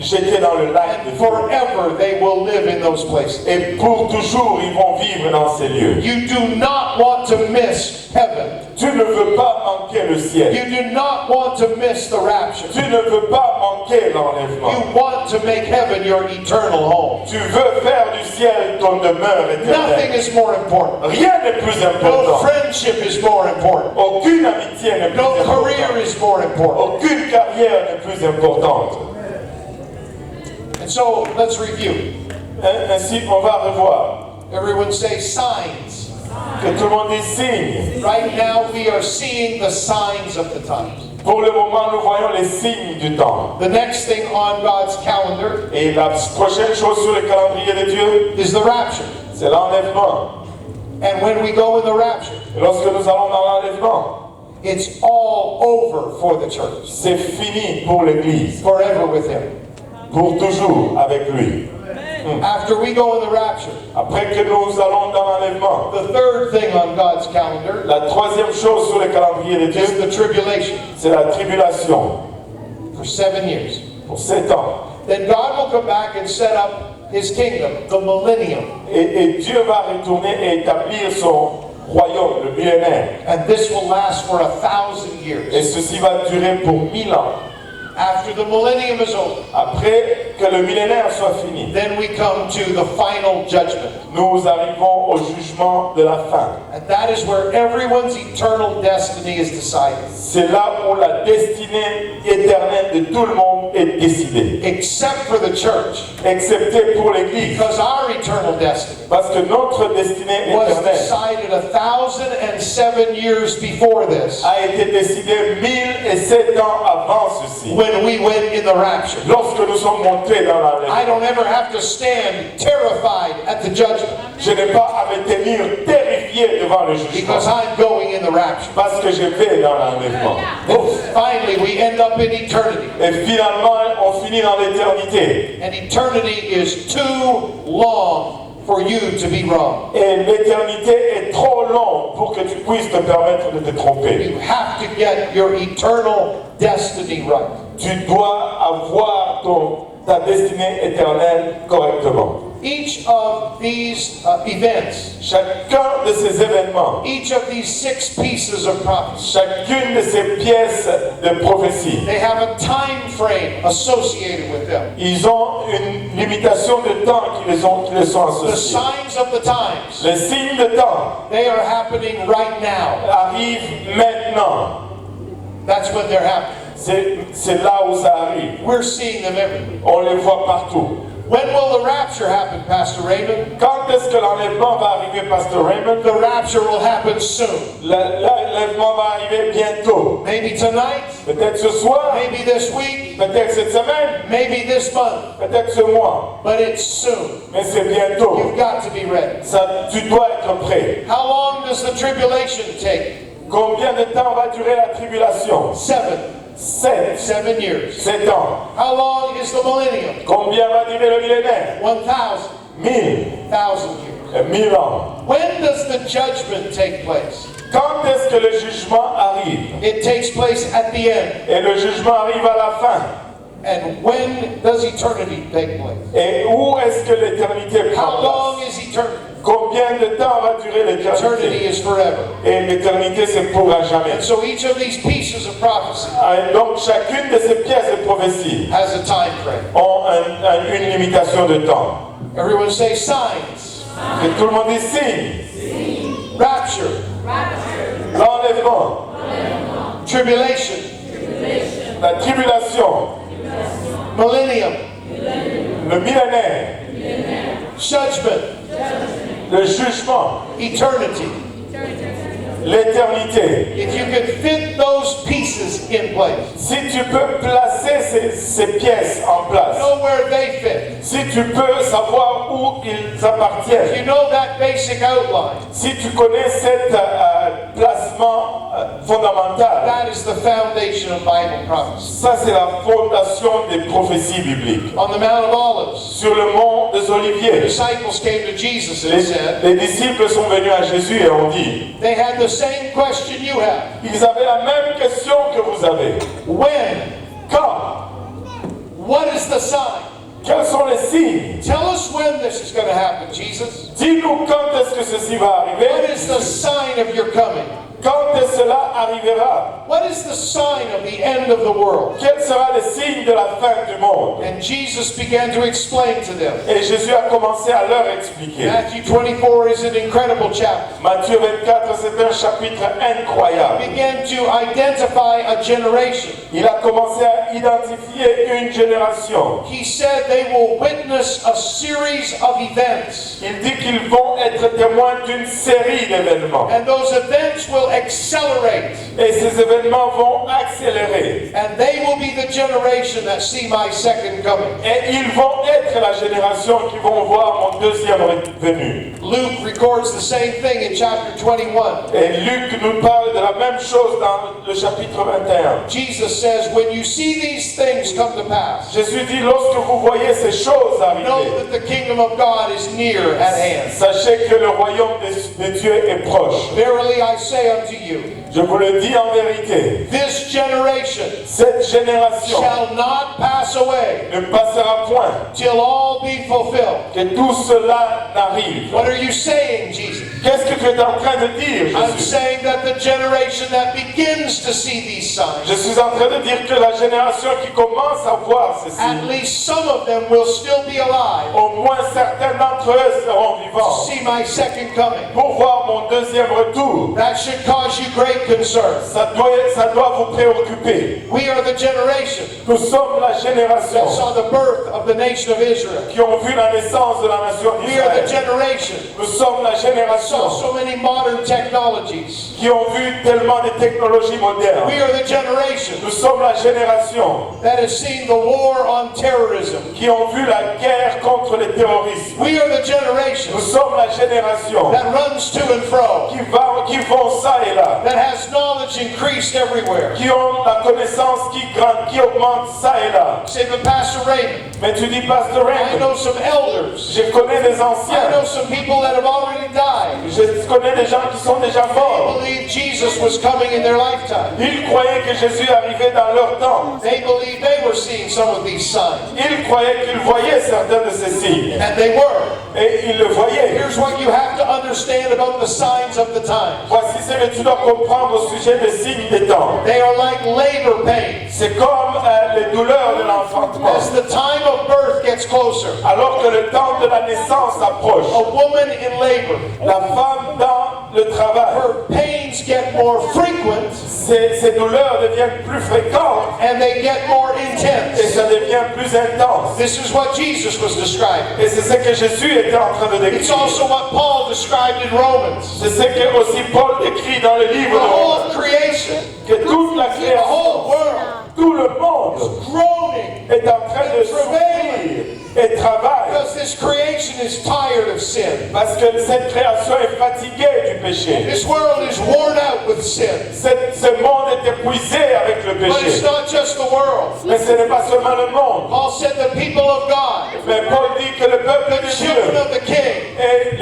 jetés dans le lac de And feu. forever they will live in those places. Et pour toujours, ils vont vivre dans ces lieux. You do not want to miss heaven. Tu ne veux pas manquer le ciel. You do not want to miss the rapture. Tu ne veux pas manquer l'enlèvement. You want to make heaven your eternal home. Tu veux faire du ciel ton demeure Nothing éternelle. is more important. Rien n'est plus No important. friendship is more important. Aucune amitié n'est plus No career importante. is more important. Aucune carrière n'est plus importante. And so let's review. Ainsi, on va revoir. Everyone say signs. Que tout le monde dise signe. Right now we are seeing the signs of the times. Pour le moment, nous voyons les signes du temps. The next thing on God's calendar Et la prochaine chose sur le calendrier de Dieu, is the rapture. c'est l'enlèvement. And when we go in the rapture, Et lorsque nous allons dans l'enlèvement, it's all over for the church. c'est fini pour l'Église. Forever with him. Pour toujours avec lui. After we go in the rapture, Après que nous allons dans l'enlèvement, the third thing on God's calendar la troisième chose sur le calendrier de is Dieu, the tribulation c'est la tribulation for 7 years. pour 7 ans. Then God will come back and set up his kingdom, the millennium. Et Dieu va retourner et établir son royaume, le millénaire. And this will last for 1,000 Et years. ceci va durer pour 1000 ans. After the millennium is over, Après que le millénaire soit fini, then we come to the final judgment. nous arrivons au jugement de la fin. And that is where everyone's eternal destiny is decided. C'est là où la destinée éternelle de tout le monde est décidée, Except for the church. excepté pour l'Église. Because our eternal destiny Parce que notre destinée was éternelle decided 1,007 years before this, a été décidée 1007 ans avant ceci. when we went in the rapture. Lorsque nous sommes montés dans la I don't ever have to stand terrified at the judgment je n'ai pas à me tenir terrifié devant le because jugement. I'm going in the rapture. Parce que je vais dans l'enlèvement. Finally, we end up in eternity. Et finalement, on finit dans l'éternité. And eternity is too long for you to be wrong. Et l'éternité est trop longue pour que tu puisses te permettre de te tromper. You have to get your eternal destiny right. Tu dois avoir ta destinée éternelle correctement. Each of these events, Chacun de ces événements, each of these 6 pieces of prophecy, chacune de ces pièces de prophétie, they have a time frame associated with them. ils ont une limitation de temps qui les sont The associés. signs of the times, Les signes de temps they are happening right now. arrivent maintenant. That's when they're happening. C'est là où ça arrive. We're seeing them everywhere. On les voit partout. When will the rapture happen, Pastor Raymond? Quand est-ce que l'enlèvement va arriver, Pasteur Raymond? The rapture will happen soon. L'enlèvement va arriver bientôt. Maybe tonight, Peut-être ce soir, maybe this week, peut-être cette semaine, maybe this month, peut-être ce mois. but it's soon. Mais c'est bientôt. You've got to be ready. Tu dois être prêt. How long does the tribulation take? Combien de temps va durer la tribulation? 7 years. 7 ans. How long is the millennium? Combien va durer le millénaire? 1,000 years. 1000 ans. When does the judgment take place? Quand est-ce que le jugement arrive? It takes place at the end. Et le jugement arrive à la fin. And when does eternity take place? Et où est-ce que l'éternité prend How long place? is eternity? Combien de temps va durer Eternity l'éternité? is forever. Et l'éternité, c'est pour à jamais. And so each of these pieces of prophecy Et donc, chacune de ces pièces de prophétie has a time frame. ont une limitation de temps. Everyone say signs, Et tout le monde dit signe, rapture, l'enlèvement, tribulation, la tribulation, millennium, le millénaire, judgment, le jugement, eternity. l'éternité. If you could fit those pieces in place, Si tu peux placer ces pièces en place, know where they fit, si tu peux savoir où ils if appartiennent, you know that basic outline, si tu connais cet placement fondamental, that is the foundation of Bible prophecy. ça c'est la fondation des prophéties bibliques. On the Mount of Olives, Sur le mont des the Oliviers, disciples came to Jesus and said, les disciples sont venus à Jésus et ont dit, they had the same question you have. ils avaient la même question que vous avez. When? Quand? What is the sign? Quels sont les signes? Tell us when this is going to happen, Jesus. Dis-nous quand est-ce que ceci va What arriver? is the sign of your coming? Quand est-ce que cela arrivera? What is the sign of the end of the world? Quel sera le signe de la fin du monde? And Jesus began to explain to them. Et Jésus a commencé à leur expliquer. Matthew 24 is an incredible chapter. Matthieu 24, c'est un chapitre incroyable. He began to identify a generation. Il a commencé à identifier une génération. He said they will witness a series of events. Il dit qu'ils vont être témoins d'une série d'événements. And those events will accelerate. Et ces événements vont accélérer. And they will be the generation that see my second coming. Et ils vont être la génération qui vont voir mon deuxième venue. Luke records the same thing in chapter 21. Et Luc nous parle de la même chose dans le chapitre 21. Jesus says, when you see these things come to pass, Jésus dit, lorsque vous voyez ces choses know arriver, that the kingdom of God is near at hand. sachez que le royaume de Dieu est proche. Verily I say unto you, Je vous le dis en vérité, this generation cette génération shall not pass away ne passera point till all be fulfilled. que tout cela n'arrive. What are you saying, Jesus? Qu'est-ce que tu es en train de dire, I'm Jésus? saying that the generation that begins to see these signs, Je suis en train de dire que la génération qui commence à voir ceci, at least some of them will still be alive au moins certains d'entre eux seront to vivants see my second coming. pour voir mon deuxième retour. That should cause you great concern. Ça doit vous préoccuper. We are the generation Nous sommes la that génération saw the birth of the nation of Israel. qui ont vu la naissance de la nation We are the d'Israël. generation Nous sommes la that saw génération so many modern technologies. qui ont vu tellement de technologies modernes. We are the generation Nous sommes la génération that has seen the war on terrorism. qui ont vu la guerre contre le terrorisme. We are the generation Nous sommes la génération that runs to and fro, qui vont ça et là, that has knowledge increased everywhere. qui ont la connaissance qui augmente ça et là. Say, but Pastor Raymond, Mais tu dis, Pastor I Raymond, know some elders. je connais des I know anciens, some people that have already died. je connais des gens qui sont déjà They morts. believed Jesus was coming in their lifetime. Ils croyaient que Jésus arrivait dans leur temps. They believed they were seeing some of these signs. Ils croyaient qu'ils voyaient certains de ces signes. And they were. Et ils le voyaient. Here's what you have to understand about the signs of the times. Voici ce que tu dois comprendre au sujet des signes des temps. They are like labor pains. C'est comme les douleurs de l'enfantement. As the time of birth gets closer, Alors que le temps de la naissance approche, a woman in labor, la femme dans le travail, her pains get more frequent ces douleurs deviennent plus fréquentes and they get more et intense. ça devient plus intense. This is what Jesus was describing. Et c'est ce que Jésus était en train de It's décrire. also what Paul described in Romans. C'est ce que aussi Paul décrit dans le livre The de whole Romains. creation, Que toute la the création, whole world, tout le monde groaning est en train de souffrir et travaille. because this creation is tired of sin. Parce que cette création est fatiguée du péché. This world is worn out with sin. Ce monde est épuisé avec le But it's péché. not just the world. Mais ce n'est pas seulement le monde. Paul said the people of God, Mais Paul dit que le peuple the de children Dieu of the King, et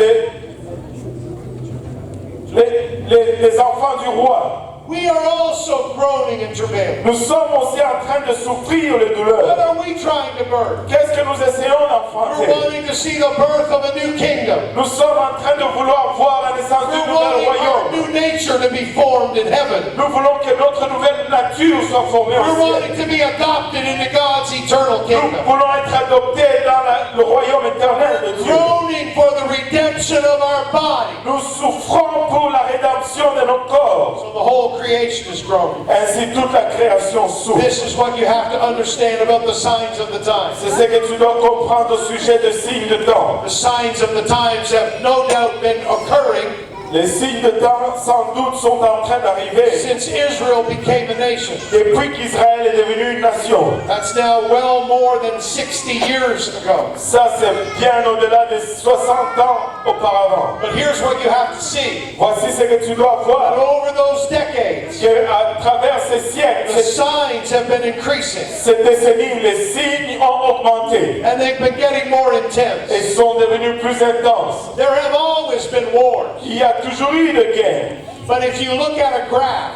les enfants du roi, we are also groaning and travailing. nous sommes aussi en train de souffrir les What douleurs. are we trying to birth? Qu'est-ce que nous essayons We're d'enfanter? wanting to see the birth of a new kingdom. Nous sommes en train de vouloir voir la naissance du We're nouvel wanting our royaume. new nature to be formed in heaven. Nous voulons que notre nouvelle nature soit formée au We're ciel. wanting to be adopted into God's eternal Nous kingdom. voulons être adoptés dans le royaume éternel de Dieu. Groaning for the redemption of our body. Nous souffrons pour la rédemption de nos corps. So the whole creation is groaning. Ainsi toute la création souffre. This is what you have to understand about the signs of the times. C'est ce que tu dois comprendre au sujet des signes de temps. The signs of the times have no doubt been occurring Les signes de temps, sans doute, sont en train d'arriver since Israel became a nation. depuis qu'Israël est devenu une nation. That's now well more than 60 years ago. Ça, c'est bien au-delà de 60 ans auparavant. But here's what you have to see. Voici ce que tu dois That voir. over those decades, Qu'à travers ces siècles, the signs have been increasing. ces décennies, les signes ont augmenté And they've been getting more intense. et sont devenus plus intenses. There have always been wars. Il y a toujours eu de guerres. But if you look at a graph,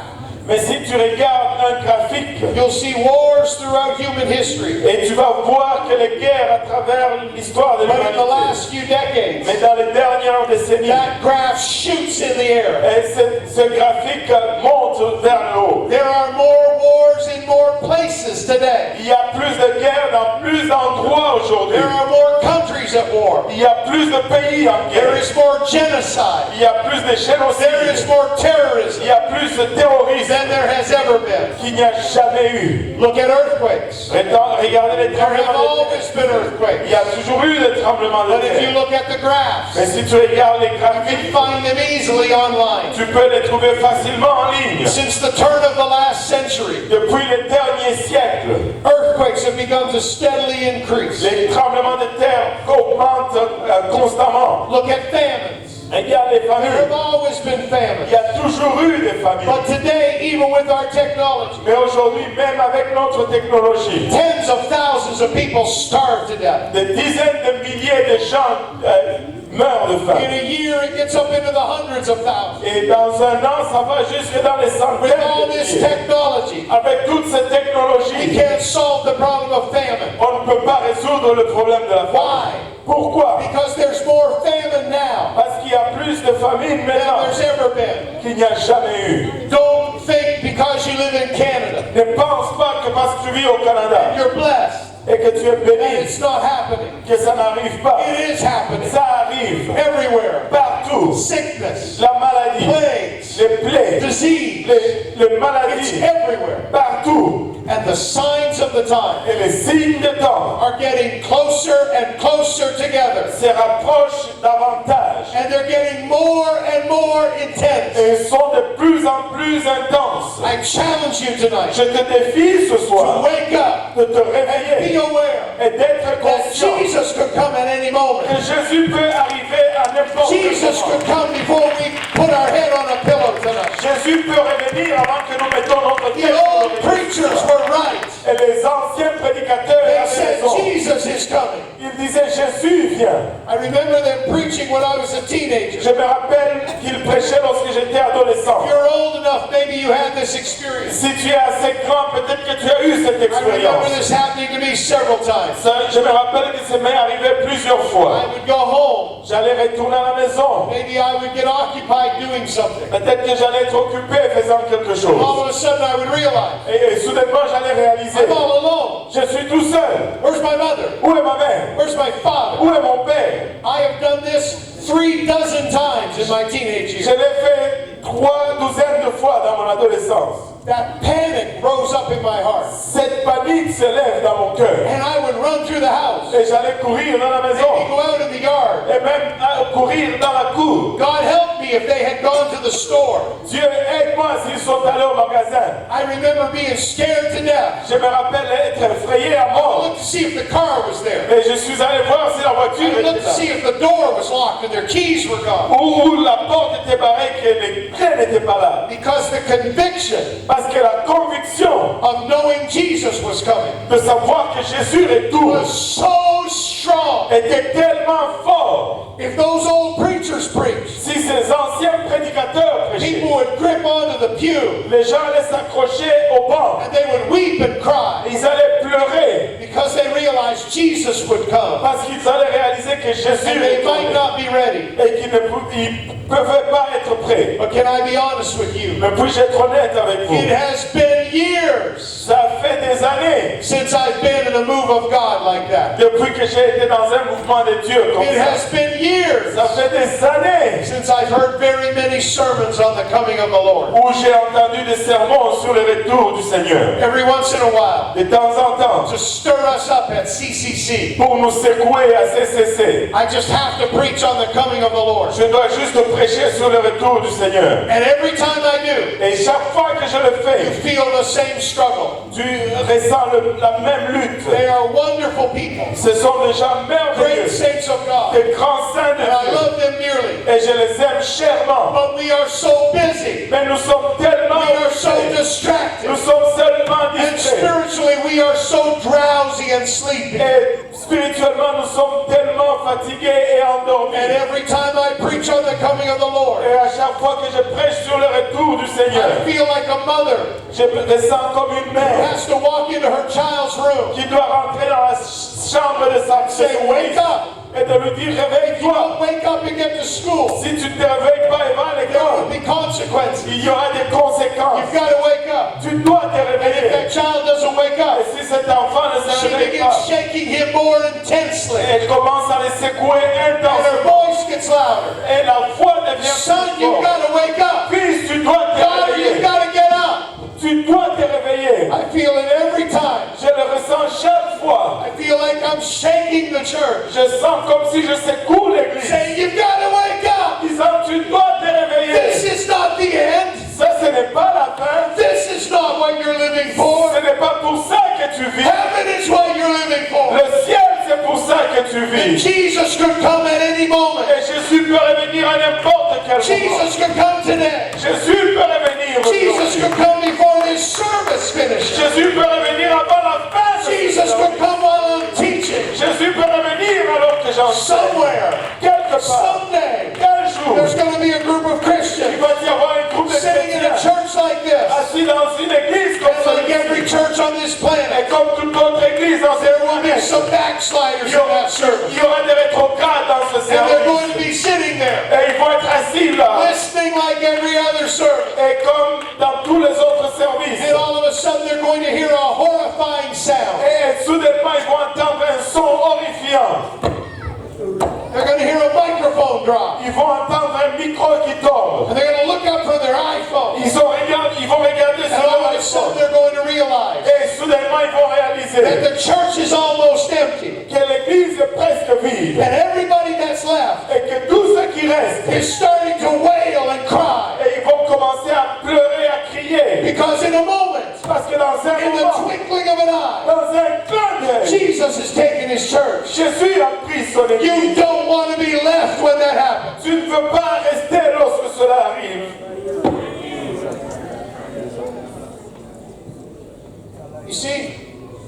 Mais si tu regardes un graphique, you'll see wars throughout human history. et tu vas voir que les guerres à travers l'histoire de But in the l'humanité, last few decades, mais dans les dernières décennies, that graph shoots in the air. et ce graphique monte vers le haut. There are more wars in more places today. Il y a plus de guerres dans plus d'endroits aujourd'hui. There are more countries at war. Il y a plus de pays en There guerre. is more genocide. Il y a plus de There is génocides. more terrorism. Il y a plus de terrorisme than there has ever been. qu'il n'y a jamais eu. Look at earthquakes. Regardez les There have tremblements de always terre. been earthquakes. Il y a toujours eu des tremblements de But if you terre. look at the graphs, Mais si tu regardes les you can graphiques, find them easily online. tu peux les trouver facilement en ligne. Since the turn of the last century, Depuis les derniers siècles, earthquakes have begun to steadily increase. les tremblements de terre augmentent constamment. Look at famines. Regarde les There familles. have always been Il famines. y a toujours eu des familles. But today, even with our technology, Mais aujourd'hui, même avec notre technologie, tens of thousands of people starve to death. des dizaines de milliers de gens meurent de In faim. a year, it gets up into the hundreds of thousands. Et dans un an, ça va jusque dans les With centaines all de this milliers. technology, Avec toute cette we technologie, can't solve the problem of famine. on ne peut pas résoudre le problème de la faim. Why? Pourquoi? Because there's more famine now Parce qu'il y a plus de famine than maintenant there's ever been. qu'il n'y a jamais eu. Don't think because you live in Canada, Ne pense pas que parce que tu vis au Canada you're blessed, et que tu es and béni, it's not happening. que ça n'arrive pas. It is happening. Ça arrive Everywhere. partout. Sickness, La maladie, plagues, les plaies, disease, les it's maladies, everywhere. partout. And the signs of the time Et les signes de temps are getting closer and closer together. se rapprochent davantage And they're getting more and more intense. et sont de plus en plus intenses. I challenge you tonight Je te défie ce to soir wake up de te and be réveiller aware et d'être that conscient Jesus could come at any moment. que Jésus peut arriver à n'importe quel Jesus moment. could come before we put our head on a pillow tonight. Jésus peut revenir avant que nous mettons notre The tête sur old le preachers were right. Et les anciens prédicateurs They avaient said raison. Jesus is coming. Ils disaient Jésus vient. I remember them preaching when I was a teenager. Je me rappelle qu'ils prêchaient lorsque j'étais adolescent. If you're old enough, maybe you had this experience. Si tu es assez grand, peut-être que tu as eu cette I remember expérience. this happening to me several times. Je me rappelle que ça m'est arrivé plusieurs fois. I would go home. J'allais retourner à la maison. Maybe I would get occupied doing something. Peut-être que j'allais être occupé faisant quelque All chose. of a sudden I would realize, Et soudainement, j'allais réaliser, I'm all alone. je suis tout seul. Where's my mother? Où est ma mère? Where's my father? Où est mon père? I have done this 3 dozen times in my teenage Je years. l'ai fait 3 douzaines de fois dans mon adolescence. That panic rose up in my heart. Cette panique s'élève dans mon cœur. And I would run through the house. Et j'allais courir dans la Maybe maison. go out in the yard. Et même courir dans la cour. God help me if they had gone to the store. Dieu, aide-moi s'ils sont allés au magasin. I remember being scared to death. Je me rappelle être effrayé à I mort. looked to see if the car was there. Et je suis allé voir si la voiture I looked était to see là. if the door was locked and their keys were gone. Ou la porte était barrée, que les clés n'étaient pas là. Because the conviction Parce que la conviction of knowing Jesus was coming de savoir que Jésus retourne was so strong. était tellement fort. If those old preachers preached, Si ces anciens prédicateurs prêchaient, people would grip onto the pew les gens allaient s'accrocher au banc. and they would weep and cry Ils allaient pleurer because they realized Jesus would come parce qu'ils allaient réaliser que Jésus and they might retournait not be ready. et qu'ils ne pouvaient pas être prêts. But can I be honest with you? Mais puis-je être honnête avec vous? It has been years Ça fait des années since I've been in a move of God like that. depuis que j'ai été dans un mouvement de Dieu comme It ça. has been years Ça fait des années since I've heard very many sermons on the coming of the Lord. où j'ai entendu des sermons sur le retour du Seigneur. Every once in a while, De temps en temps, to stir us up at CCC, pour nous secouer à CCC, I just have to preach on the coming of the Lord. je dois juste prêcher sur le retour du Seigneur. And every time I do, Et chaque fois que je le you fais, feel the same struggle. tu ressens la même lutte. They are wonderful people, Ce sont des gens great merveilleux, saints of God, des grands saints de and I Dieu. love them dearly. Et je les aime chèrement. But we are so busy, Mais nous sommes tellement we are so occupés. distracted, Nous sommes seulement and distraits. spiritually we are so drowsy and sleepy. Et spirituellement, nous sommes tellement fatigués et endormis. And every time I preach on the coming of the Lord, Et à chaque fois que je prêche sur le retour du Seigneur, I feel like a mother je me ressens comme une who mère has to walk into her child's room qui doit rentrer dans la chambre de sa and say, "Wake up." et de lui dire If you réveille-toi. don't wake up and get to school, Si tu ne te réveilles pas et vas à there l'école, will be consequences. il y aura des conséquences. You've got to wake up. Tu dois te And if réveiller. that child doesn't wake Et up, si cet enfant ne se she réveille begins pas, shaking him more intensely. elle commence à les secouer And her intensément. voice gets louder. Et la voix devient Son, plus you've forte. got to wake up. Fils, tu dois te God, are réveiller. you feel it every time. Je le ressens chaque fois. I feel like I'm shaking the church. Je sens comme si je secoue l'église. Saying, you've got to wake up. Disant, tu dois te réveiller. This is not the end. Ça, ce n'est pas la fin. This is not what you're living for. Ce n'est pas pour ça que tu vis. Heaven is what you're living for. Le ciel, c'est pour ça que tu And vis. Jesus could come at any moment. Et Jésus peut revenir à n'importe quel moment. Jesus could come today. Jésus peut revenir Jesus aujourd'hui. could come before this service finishes. Jésus peut revenir avant la fin. de Jesus ce could service. come while I'm teaching. Jésus peut revenir alors que j'enseigne. Somewhere, Quelque part. someday, Quel jour. there's going to be a group of Il Christians va y avoir un groupe de sitting in a chrétiens church like this. assis dans une église comme And like every celle-ci. church on this Et planet, comme toute autre église dans cette there will be planète, some backsliders il y in aura, that service. il y aura des rétrogrades dans ce And they're going service. to be sitting there, Et ils vont être assis là. listening like every other service. Et comme dans tous les autres services. And all of a sudden they're going to hear a horrifying sound. Et soudainement, ils vont entendre un son horrifiant. They're going to hear a microphone drop. Ils vont entendre un micro qui tombe. And they're going to look up from their iPhone. Ils vont regarder And sur all leur of a sudden iPhone. they're going to realize Et soudainement, ils vont that réaliser the church is almost empty. que l'église est presque vide. And everybody that's left Et que tout ce qui reste, is starting to wail and cry. et ils vont commencer à pleurer, à crier. Because in a moment, Parce que dans un in the moment, twinkling of an eye, dans un clin d'œil, Jesus has taken his church. Jésus a pris son You église. don't want to be left when that happens. Tu ne veux pas rester lorsque cela arrive. You see,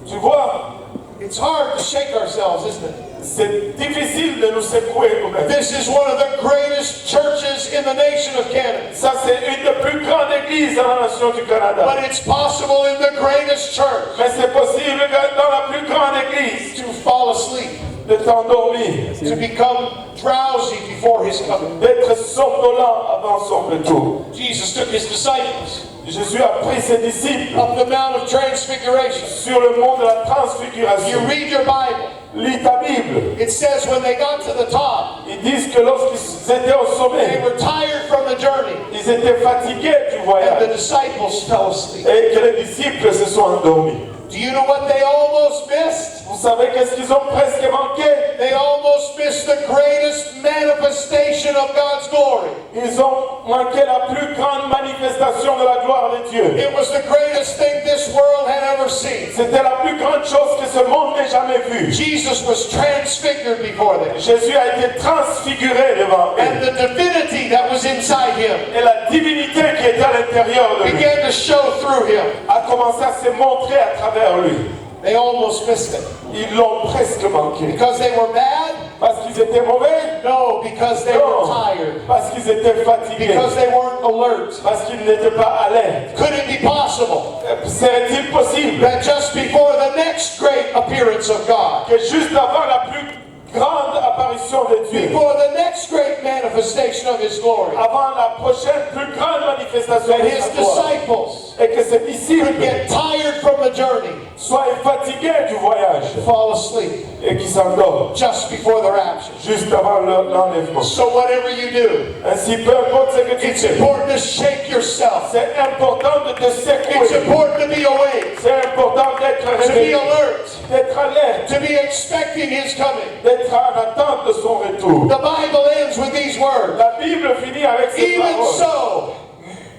Tu vois, it's hard to shake ourselves, isn't it? c'est difficile de nous secouer nous-mêmes. This is one of the greatest churches in the nation of Canada. Ça, c'est une des plus grandes églises dans la nation du Canada. But it's possible in the greatest church Mais c'est possible que dans la plus grande église to fall asleep, de t'endormir, to become drowsy before his coming. d'être somnolent avant son retour. Jesus took his disciples Jésus a pris ses disciples up the Mount of Transfiguration. sur le mont de la You transfiguration. read your Bible. Lis ta Bible. It says when they got to the top, Ils disent que lorsqu'ils étaient au they sommet, were tired from the journey, ils étaient fatigués du and the voyage disciples fell asleep. et que les disciples se sont endormis. Do you know what they almost missed? Vous savez qu'est-ce qu'ils ont presque manqué? They almost missed the greatest manifestation of God's glory. Ils ont manqué la plus grande manifestation de la gloire de Dieu. It was the greatest thing this world had ever seen. C'était la plus grande chose que ce monde n'ait jamais vue. Jesus was transfigured before them. Jésus a été transfiguré devant And eux. the divinity that was inside him Et la divinité qui était à l'intérieur de lui began to show through him. a commencé à se montrer à travers lui. They almost missed it. Ils l'ont presque manqué. Because they were bad? Parce qu'ils étaient mauvais? No, because they were Non. tired. Parce qu'ils étaient fatigués. Because they weren't alert. Parce qu'ils n'étaient pas alertes. Could it be possible Serait-il possible that just before the next great appearance of God, que juste avant la plus grande apparition de Dieu, before the next great manifestation of His glory, avant la prochaine plus grande manifestation that de His sa gloire, disciples et que ses disciples could get tired from the journey, soient fatigués du voyage fall asleep et qu'ils s'endorment just before the rapture? juste avant l'enlèvement. So whatever you do, Ainsi, peu importe ce que tu it's fais, important to shake yourself. c'est important de te It's secouer. important to be awake, C'est important d'être to be réveillé, alert, d'être alerte, to be expecting His coming. d'être en attente de son retour. The Bible ends with these words. La Bible finit avec ces Even paroles. so,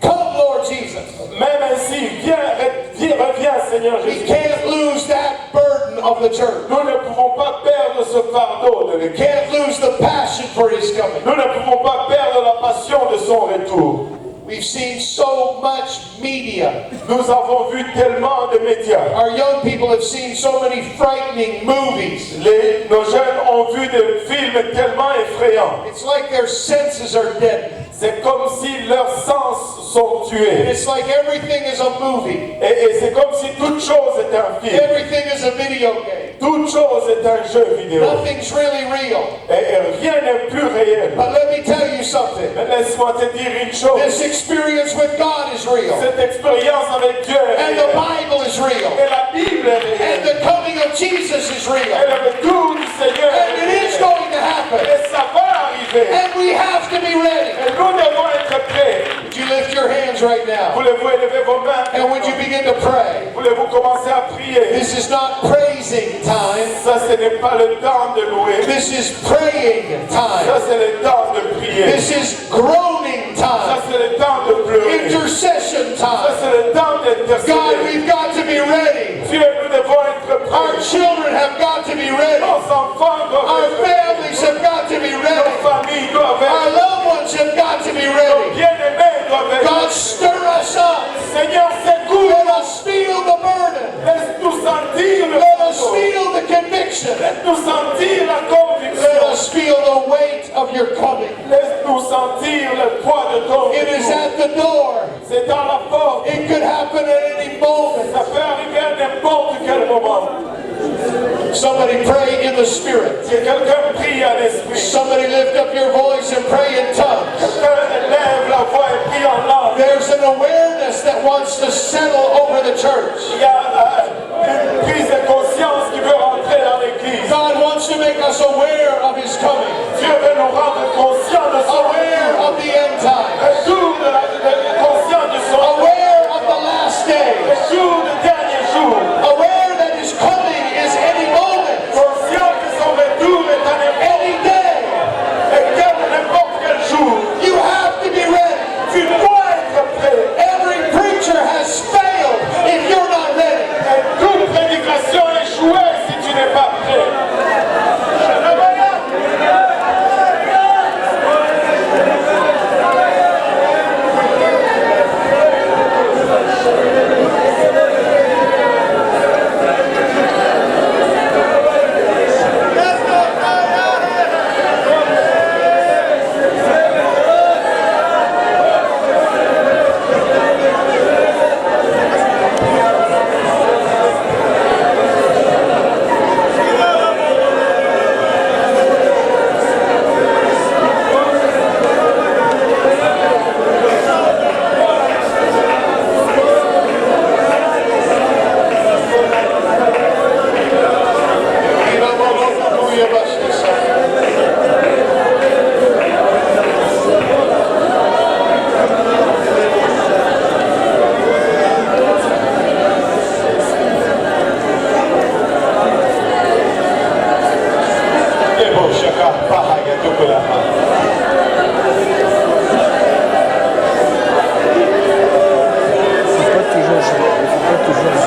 come Lord Jesus. Même ainsi, reviens Seigneur We Jésus. can't lose that burden of the church. Nous ne pouvons pas perdre ce fardeau de We l'Église. can't lose the passion for His coming. Nous ne pouvons pas perdre la passion de son retour. We've seen so much media. Nous avons vu tellement de médias. Our young people have seen so many frightening movies. Nos jeunes ont vu des films tellement effrayants. It's like their senses are dead. C'est comme si leurs sens sont And tués. it's like everything is a movie. Et c'est comme si toute chose est un film. Everything is a video game. Toute chose est un jeu vidéo. Nothing's really real. Et rien n'est plus réel. But let me tell you something. Mais laisse-moi te dire une chose. This experience with God is real. Cette expérience avec Dieu est And the réelle. Bible is real. Et la Bible est And réelle. the coming of Jesus is Et real. le retour du Seigneur And est it is réel. going to happen. Et ça va arriver. arriver. And we have to be ready. Et nous devons être prêts. Would you lift your hands right now? Voulez-vous élever vos mains? And would you begin to pray? Voulez-vous commencer à prier? This is not praising time. Ça, ce n'est pas le temps de louer. This is praying time. Ça, c'est le temps de prier. This is groaning Ça, time. c'est le temps de pleurer. Intercession Ça, time. c'est le temps God, d'intercéder. we've got to be ready. Dieu, nous devons être Our prêts. children have got to be ready. Nos enfants doivent Our être families have got to be Nos ready. familles doivent Our être loved ones have got to be Nos ready. bien-aimés doivent être God, stir us up. Seigneur, secoue. Let us feel the burden. Laisse-nous sentir le Let us fardeau. feel the conviction. Laisse-nous sentir la Let conviction. us feel the weight of your coming. Laisse-nous sentir le poids de ton It is retour. at the door. C'est dans la porte. It could happen at any moment. Ça peut arriver à n'importe quel moment. Somebody pray in the Spirit. Que quelqu'un prie à l'esprit. Somebody lift up your voice and pray in tongues. Quelqu'un lève la voix et prie en langue. There's an awareness that wants to settle over the church. Il y a une prise de conscience qui veut rentrer dans l'église. God wants to make us aware of His coming, Dieu veut nous rendre conscients de son aware retour. of the end time, Retour conscient de son aware of the last days, retour du dernier jour. aware that His coming is any moment, Conscient que son retour est à any day. n'importe quel jour. You have to be ready. Tu dois être prêt. Every preacher has failed if you're not ready. Et toute prédication échouée si tu n'es pas prêt.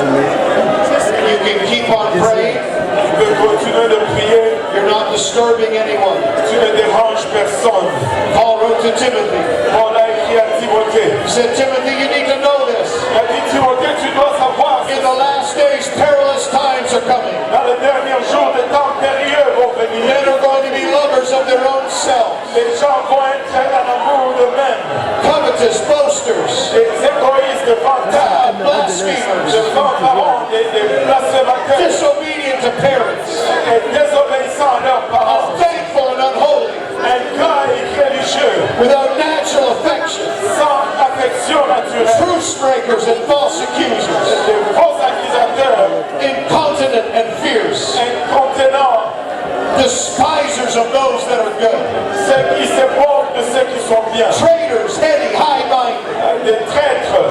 You can keep on praying. Tu peux continuer de prier. You're not disturbing anyone. Tu ne déranges personne. Paul wrote to Timothy. Paul a écrit à Timothée. He said, Timothy, you need to know this. Il a dit, Timothée, tu dois savoir. In the last days, perilous times are coming. Dans les derniers jours, des temps périlleux vont venir. Men are going to be lovers of their own selves, Les gens vont être en amour d'eux-mêmes. covetous, boasters, Des égoïstes, vantards, blasphemers, des fanfarons, des blasphémateurs, disobedient to parents, et désobéissants à leurs parents, unthankful and unholy, ingrats et religieux, without natural affection, sans affection naturelle, truce breakers and false accusers, des faux accusateurs, incontinent and fierce, incontinents, despisers of those that are good, ceux qui se moquent de ceux qui sont bien, traitors, heady, high-minded. des traîtres.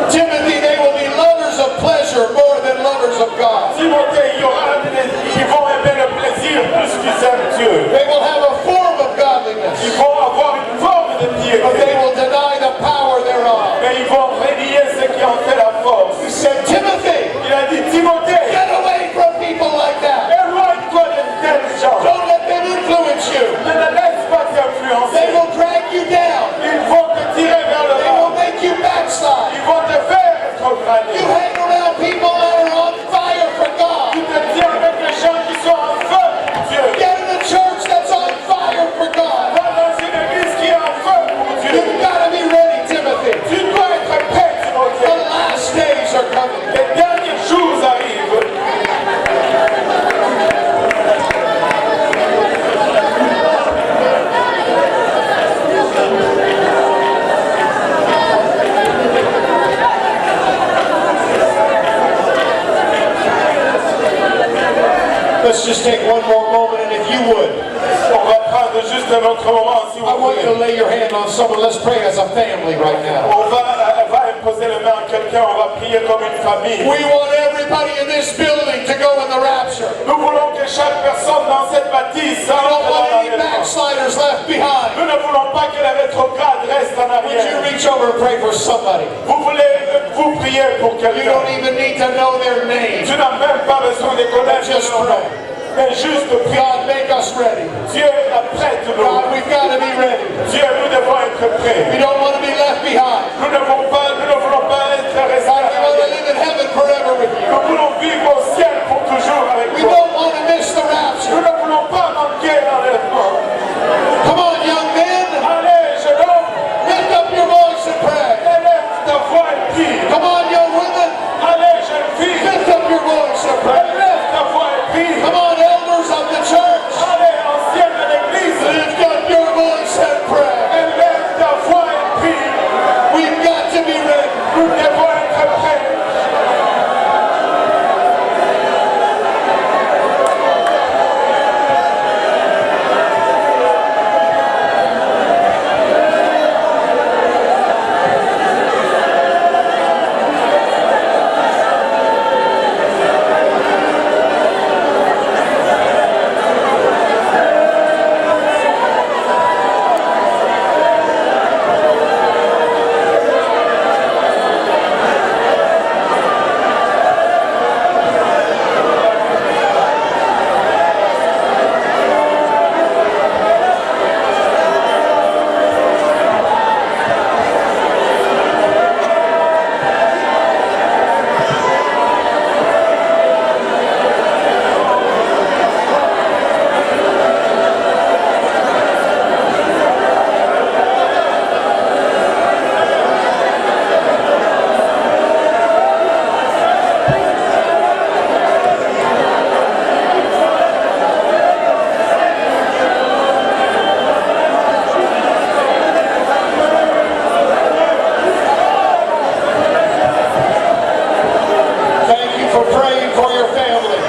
Timothy, they will be lovers of pleasure more than lovers of God. Timothée, il y aura ils vont aimer le plaisir plus qu'ils aiment Dieu. They will have a form of godliness, Ils vont avoir une forme de but piété, they will deny the power thereof. mais ils vont renier ce qui en fait la force. He said, Timothy, Il a dit, Timothée, get away from people like that. éloigne-toi de tels gens. Don't let them influence you. Ne les laisse pas They t'influencer. will drag you down. Ils vont te tirer vers le They will bas. make you backslide. Ils vont te faire être You condamné. hang around people that are on fire for God. Tu te tiens avec les gens qui sont en feu pour Dieu. Get in a church that's on fire for God. Va dans une église qui est en feu pour Dieu. You've got to be ready, Timothy. Tu dois être prêt, The Timothée. last days are coming. Les derniers jours arrivent. Let's just take one more moment, and if you would, On va prendre juste juste un autre moment si vous I want you to voulez. lay your hand on someone. Let's pray as a family right now. On va imposer les mains à quelqu'un, on va prier comme une famille. We want everybody in this building to go in the rapture. Nous voulons que chaque personne dans cette bâtisse We don't entre want dans any l'enlèvement. backsliders left behind. Nous ne voulons pas que les rétrogrades restent en Would you arrière. reach over and pray for somebody? Vous voulez vous prier pour You quelqu'un. don't even need to know their name. Tu n'as même pas besoin de connaître Just leur nom. pray. Mais juste prie. God, make us ready. Dieu apprête-nous. God, we've got to be ready. Dieu, nous devons être prêts. We don't want to be left behind. Nous ne voulons pas être restés God, en we want to arrière. live in heaven forever with you. Nous voulons vivre au ciel pour toujours avec We toi. don't want to miss the Nous rapture. ne voulons pas manquer l'enlèvement. Come on, young men. Allez, jeune homme, Lift up your voice and pray. élève ta voix et prie. Come on, young women. Allez, jeune fille, Lift up your voice and pray. élève ta voix et prie. Come on, elders of the church. Allez, ancienne de l'église, Lift up your voice and pray. élève ta voix et prie. We've got to be ready. Nous devons être prêts. Thank you for praying for your family.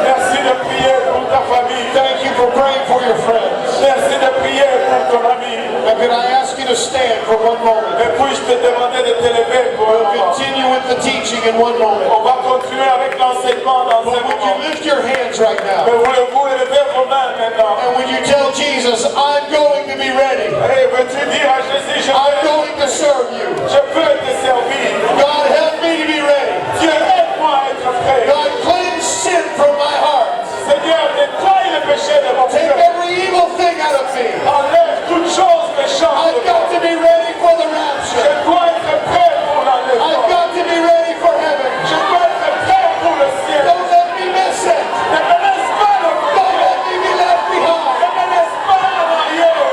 Merci de prier pour ta famille. Thank you for praying for your friends. Merci de prier pour ton ami. Now, can I ask you to stand for one moment? Et puis-je te demander de te lever pour un We'll moment. continue with the teaching in one moment. On va continuer avec l'enseignement dans But un would you moment. lift your hands right Mais now? voulez-vous lever vos mains maintenant? And would you tell Jesus, I'm going to be ready. Et veux-tu dire à Jésus, I'm going to serve you. je veux te servir. God, help me to be ready. Dieu, aide-moi à être prêt. God, cleanse sin from my heart. Seigneur, nettoie le péché de mon Take cœur. every evil thing out of me. Enlève toute chose méchante de I've moi. got to be ready for the Je rapture. dois être prêt pour I've l'enlèvement. got to be ready for heaven. Je dois être prêt pour le ciel. Don't let me miss it. Ne me laisse pas le Don't let me be left behind. Ne me laisse pas en arrière.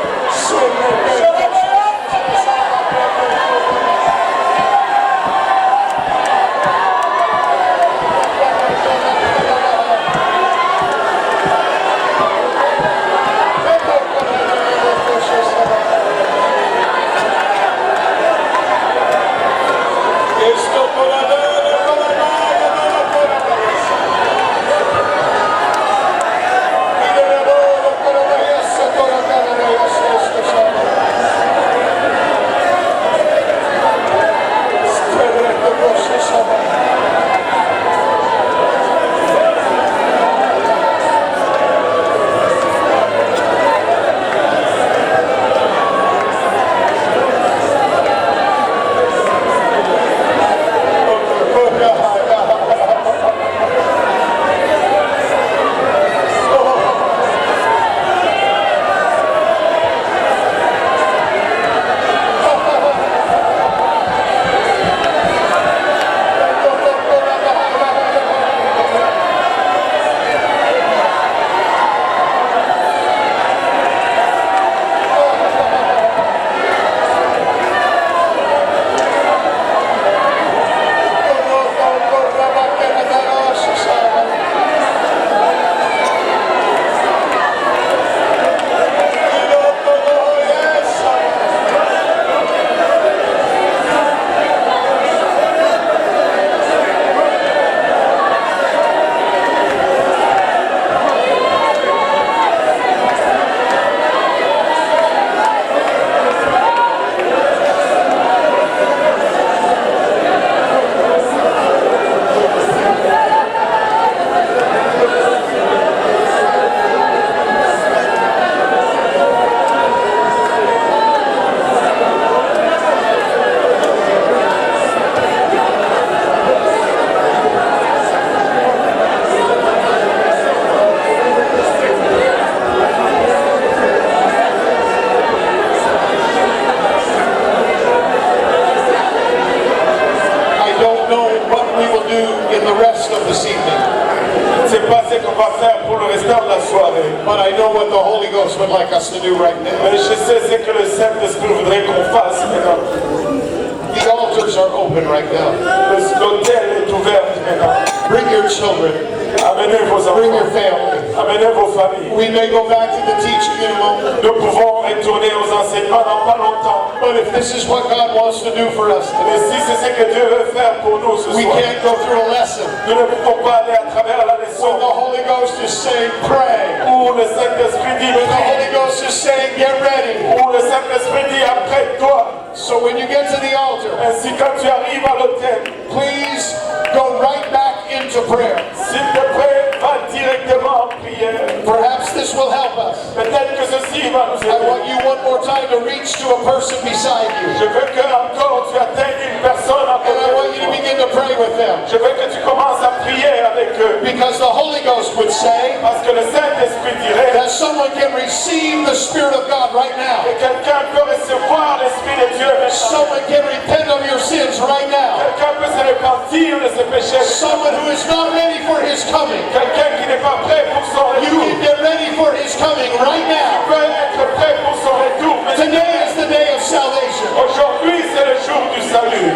would like us to do right now. Mais je sais ce que le Saint-Esprit voudrait qu'on fasse maintenant. The altars are open right now. L'autel est ouvert maintenant. Bring your children. Amenez vos Bring your enfants. family. Amenez vos familles. We may go back to the teaching in a moment. Nous pouvons retourner aux enseignements dans pas longtemps. But if this is what God wants to do for us Mais today, si c'est ce que Dieu veut faire pour nous ce we soir, can't go through a lesson nous ne pouvons pas aller à travers la leçon when the Holy Ghost is saying, pray. où le Saint-Esprit dit When the prie, Holy Ghost is saying, get ready. où le Saint-Esprit dit apprête-toi. So when you get to the altar, Ainsi quand tu arrives à l'autel, please go right back into prayer. s'il te plaît, va directement en prière. Perhaps this will help us. Peut-être que ceci va nous I aider. want you one more time to reach to a person beside you. Je veux que encore tu atteignes une personne à And I côté want de you to toi. begin to pray with them. Je veux que tu commences à prier avec eux. Because the Holy Ghost would say Parce que le Saint-Esprit dirait that someone can receive the Spirit of God right now. que quelqu'un peut recevoir l'Esprit de Dieu maintenant. Someone can repent of your sins right now. Quelqu'un peut se repentir de ses péchés. Someone who is not ready for His coming. Quelqu'un qui n'est pas prêt pour son You retour. can get ready for His coming right now. Peut être prêt pour son retour. Mais Today is the day of salvation. aujourd'hui, c'est le jour du salut.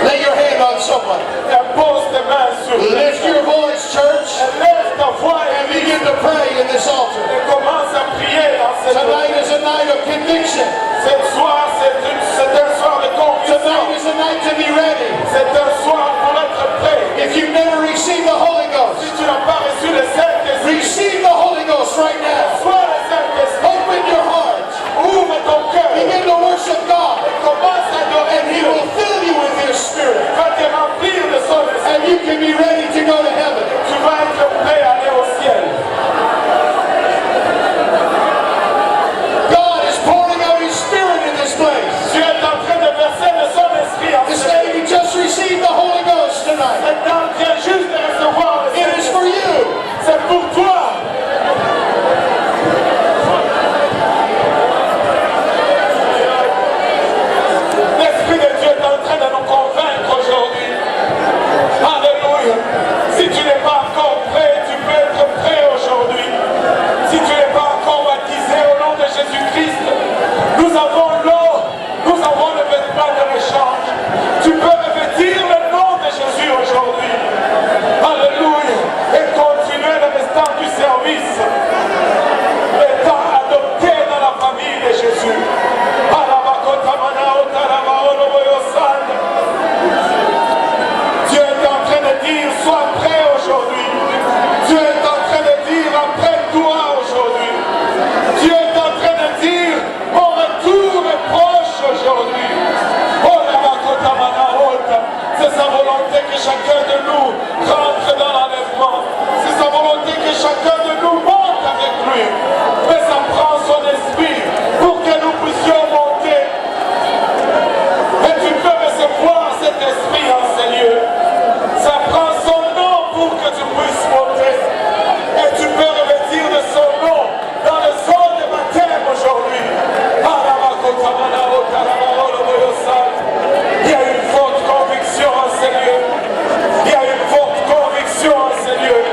Lay your hand on someone. Impose tes mains sur lui. Lift your voice, church, Lève ta voix and et begin to pray in this altar. commence à prier dans cette Tonight is a night of conviction. Ce soir, c'est un soir de conviction. Tonight is a night to be ready. C'est un soir pour être prêt. If you've never received the Holy Ghost, Si tu n'as pas reçu le Saint-Esprit, receive the Holy Ghost right now. sois le Saint-Esprit. Open your heart. Ouvre ton cœur. Begin to worship God. Commence à adorer And He Dieu. will fill you with His Spirit. Va te remplir de son esprit. And you can be ready to go to heaven. Tu vas être prêt à aller au ciel. God is pouring out His Spirit in this place. Tu es en train de verser de son esprit en This ce day you just received the Holy Ghost tonight. Maintenant, tu viens juste de recevoir le It is for Saint-Esprit. you. C'est pour toi. L'Esprit de Dieu est en train de nous convaincre aujourd'hui. Alléluia. Si tu n'es pas encore prêt, tu peux être prêt aujourd'hui. Si tu n'es pas encore baptisé au nom de Jésus-Christ, nous avons l'eau, nous avons le vêtement de l'échange. Tu peux revêtir le nom de Jésus aujourd'hui. Alléluia. Et continuer le restant du service. Étant adopté dans la famille de Jésus. Dieu est en train de dire, sois prêt aujourd'hui. Dieu est en train de dire, apprête-toi aujourd'hui. Dieu est en train de dire, mon retour est proche aujourd'hui. C'est sa volonté que chacun de nous rentre dans l'enlèvement. C'est sa volonté que chacun de nous monte avec lui. Mais ça prend son esprit pour que nous puissions monter. Et tu peux recevoir cet esprit en ces lieux. Ça prend son nom pour que tu puisses monter. Et tu peux revêtir de son nom dans le sol de baptême aujourd'hui. Il y a une forte conviction en ces lieux. Il y a une forte conviction en ces lieux.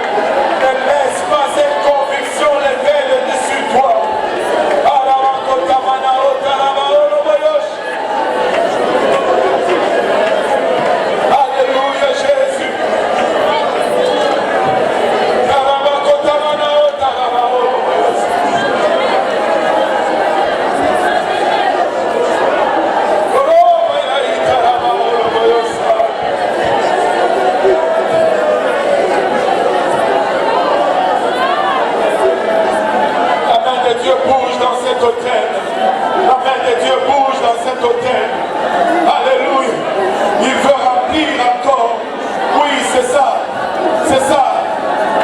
Ne laisse pas cette conviction lever le dessus de toi. Alléluia Jésus. La main de Dieu bouge dans cet hôtel. La main de Dieu bouge dans cet hôtel. Alléluia. Il veut remplir encore. Oui, c'est ça. C'est ça.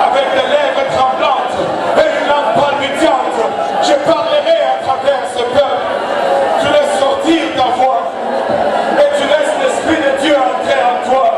Avec des lèvres tremblantes et une langue palpitante, je parlerai à travers ce peuple. Tu laisses sortir ta voix et tu laisses l'Esprit de Dieu entrer en toi.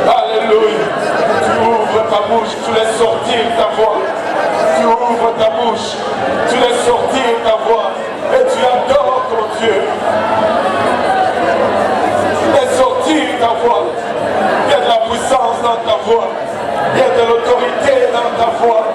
Alléluia. Tu ouvres ta bouche, tu laisses sortir ta voix. Tu ouvres ta bouche, tu laisses sortir ta voix. Et tu adores ton Dieu. Laisse sortir ta voix. Il y a de la puissance dans ta voix. Il y a de l'autorité dans ta voix.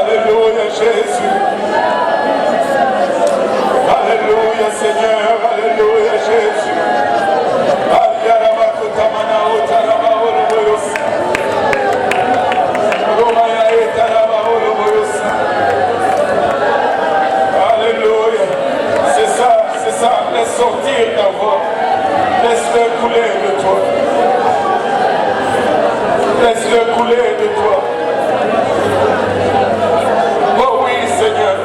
Alléluia Jésus. Alléluia Seigneur. Alléluia Jésus. Alléluia. C'est ça. Laisse sortir ta voix. Laisse-le couler de toi. Laisse-le couler de toi. Oh oui, Seigneur.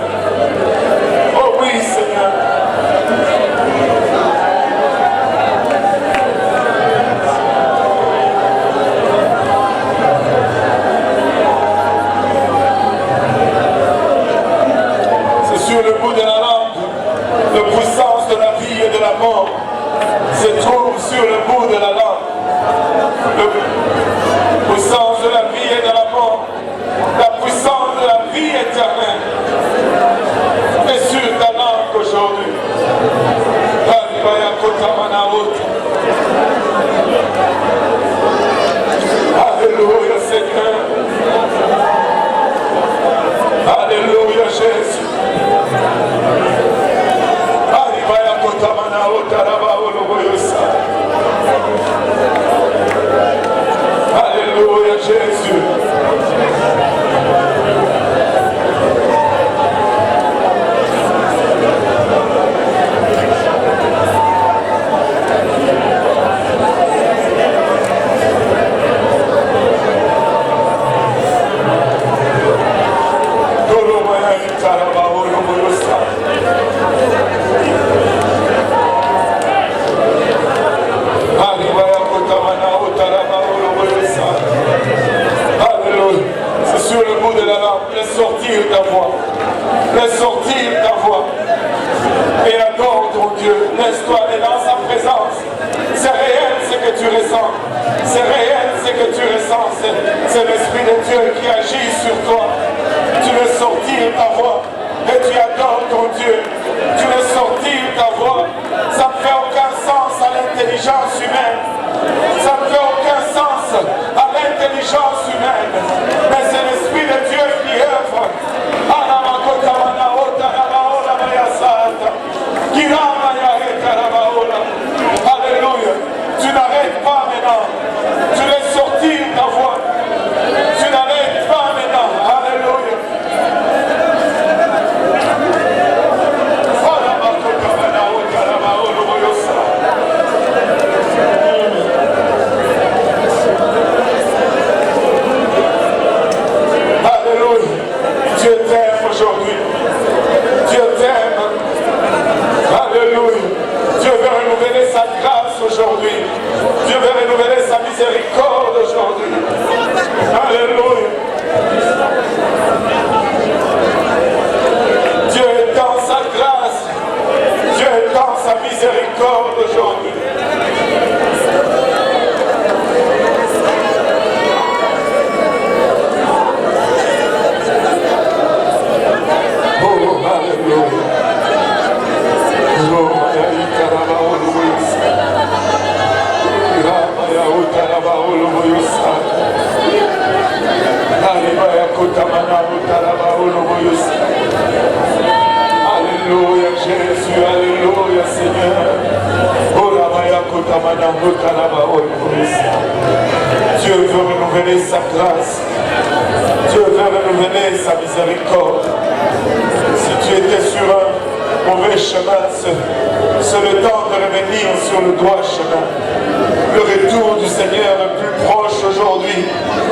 Oh oui, Seigneur. C'est sur le bout de la langue, la puissance de la vie et de la mort se trouve sur le bout de la langue. La puissance de la vie et de la mort, la puissance de la vie éternelle est sur ta langue aujourd'hui. Alléluia Seigneur. Alléluia Jésus. Alléluia Jésus. C'est sur le bout de la langue. Laisse sortir ta voix. Laisse sortir ta voix. Et adore ton Dieu. Laisse-toi aller dans sa présence. C'est réel ce que tu ressens. C'est réel ce que tu ressens. C'est l'Esprit de Dieu qui agit sur toi. Tu laisses sortir ta voix. Et tu adores ton Dieu. Tu laisses sortir ta voix. Ça ne fait aucun sens à l'intelligence humaine. Ça ne fait aucun sens à l'intelligence humaine. Mais c'est l'Esprit de Dieu qui œuvre. Alléluia. Tu n'arrêtes pas maintenant. Tu laisses sortir ta voix. Tu n'arrêtes pas maintenant. Alléluia. montrer sa miséricorde. Si tu étais sur un mauvais chemin, c'est le temps de revenir sur le droit chemin. Le retour du Seigneur est plus proche aujourd'hui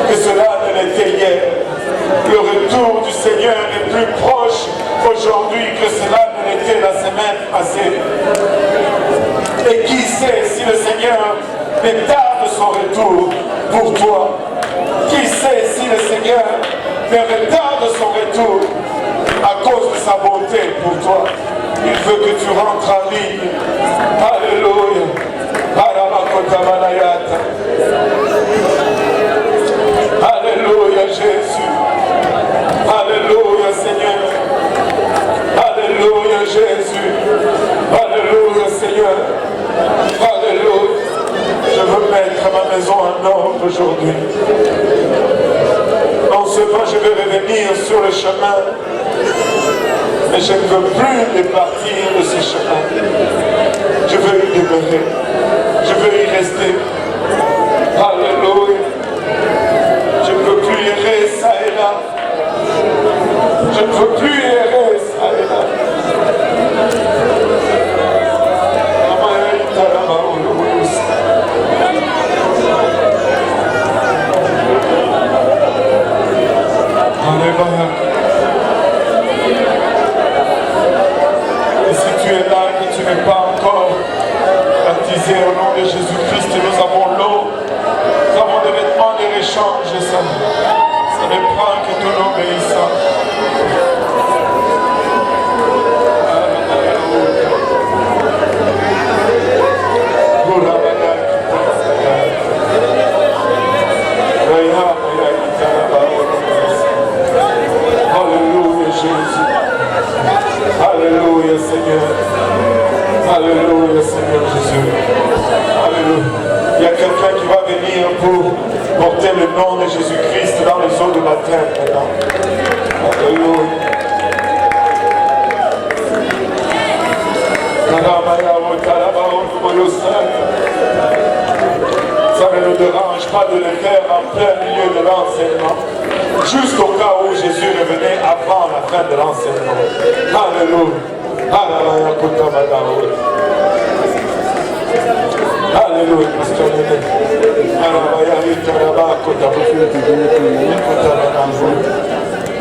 que cela ne l'était hier. Le retour du Seigneur est plus proche aujourd'hui que cela ne l'était la semaine passée. Et qui sait si le Seigneur retarde son retour pour toi? Qui sait si le Seigneur retarde son retour à cause de sa bonté pour toi? Il veut que tu rentres en ligne. Alléluia. Alléluia Jésus. Alléluia Seigneur. Alléluia Jésus. Alléluia Seigneur. Alléluia. Je veux mettre ma maison en ordre aujourd'hui. Non seulement je veux revenir sur le chemin, mais je ne veux plus départir de ce chemin. Je veux y demeurer. Je veux y rester. Alléluia. Je ne veux plus errer ça et là. Je ne veux plus errer ça et là. Et si tu es là et que tu n'es pas encore baptisé au nom de Jésus-Christ, nous avons l'eau, nous avons des vêtements de réchange, ça ne prend que ton obéissance. Alléluia Jésus. Alléluia Seigneur. Alléluia Seigneur Jésus. Alléluia. Il y a quelqu'un qui va venir pour porter le nom de Jésus-Christ dans les eaux de baptême maintenant. Alléluia. Ça ne nous dérange pas de le faire en plein milieu de l'enseignement, juste au cas où Jésus revenait avant la fin de l'enseignement. Alléluia. Alléluia.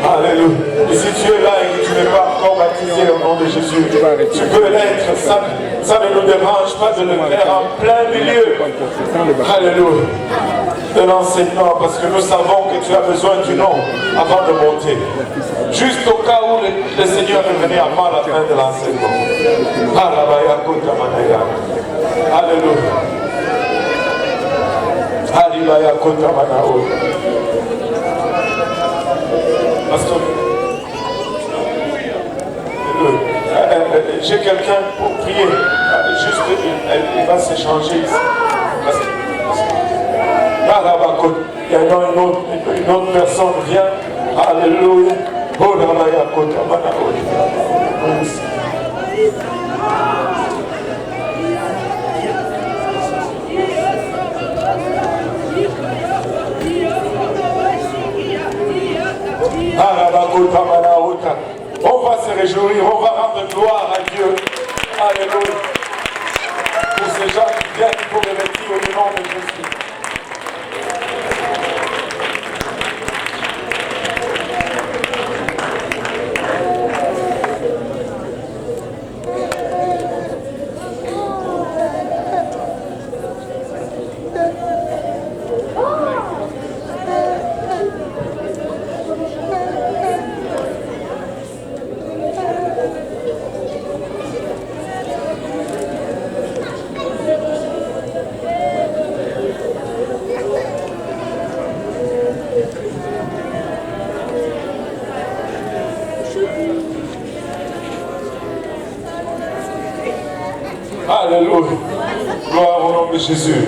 Alléluia. Et si tu es là et que tu n'es pas encore baptisé au nom de Jésus, tu peux l'être. Ça ne nous dérange pas de le faire en plein milieu. Alléluia. De l'enseignement, parce que nous savons que tu as besoin du nom avant de monter. Juste au cas où le Seigneur est venu avant la fin de l'enseignement. Alléluia. Pasteur, j'ai quelqu'un pour prier. Juste, il va s'échanger ici. Il y a une autre personne vient. Alléluia. On va se réjouir, on va rendre gloire à Dieu. Alléluia. Pour ces gens qui viennent pour revêtir au nom de Jésus. Alléluia. Gloire au nom de Jésus.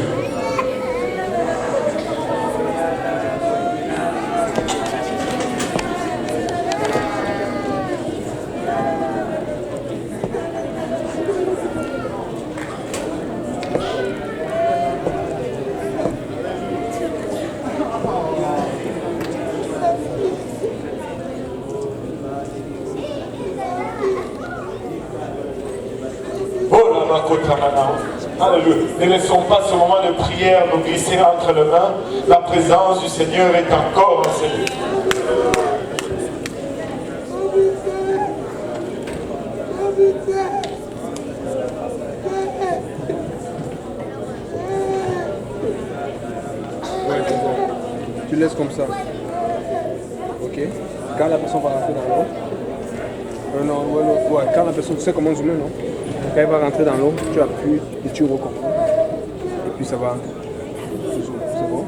Alléluia. Ne laissons pas ce moment de prière nous glisser entre les mains. La présence du Seigneur est encore en ce lieu. Ouais, c'est bon. Tu laisses comme ça. Ok. Quand la personne va rentrer dans l'eau. Ouais, quand la personne, tu sais comment zoomer, non? Quand elle va rentrer dans l'eau, tu appuies et tu recomprends. Et puis ça va. C'est bon? Ok.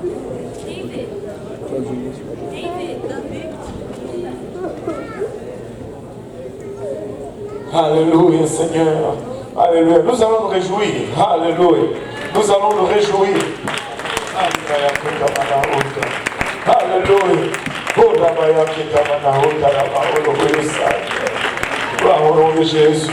Tu vas zoomer. Alléluia, Seigneur. Alléluia. Nous allons nous réjouir. Alléluia. Nous allons nous réjouir. Alléluia. Gloire au nom de Jésus.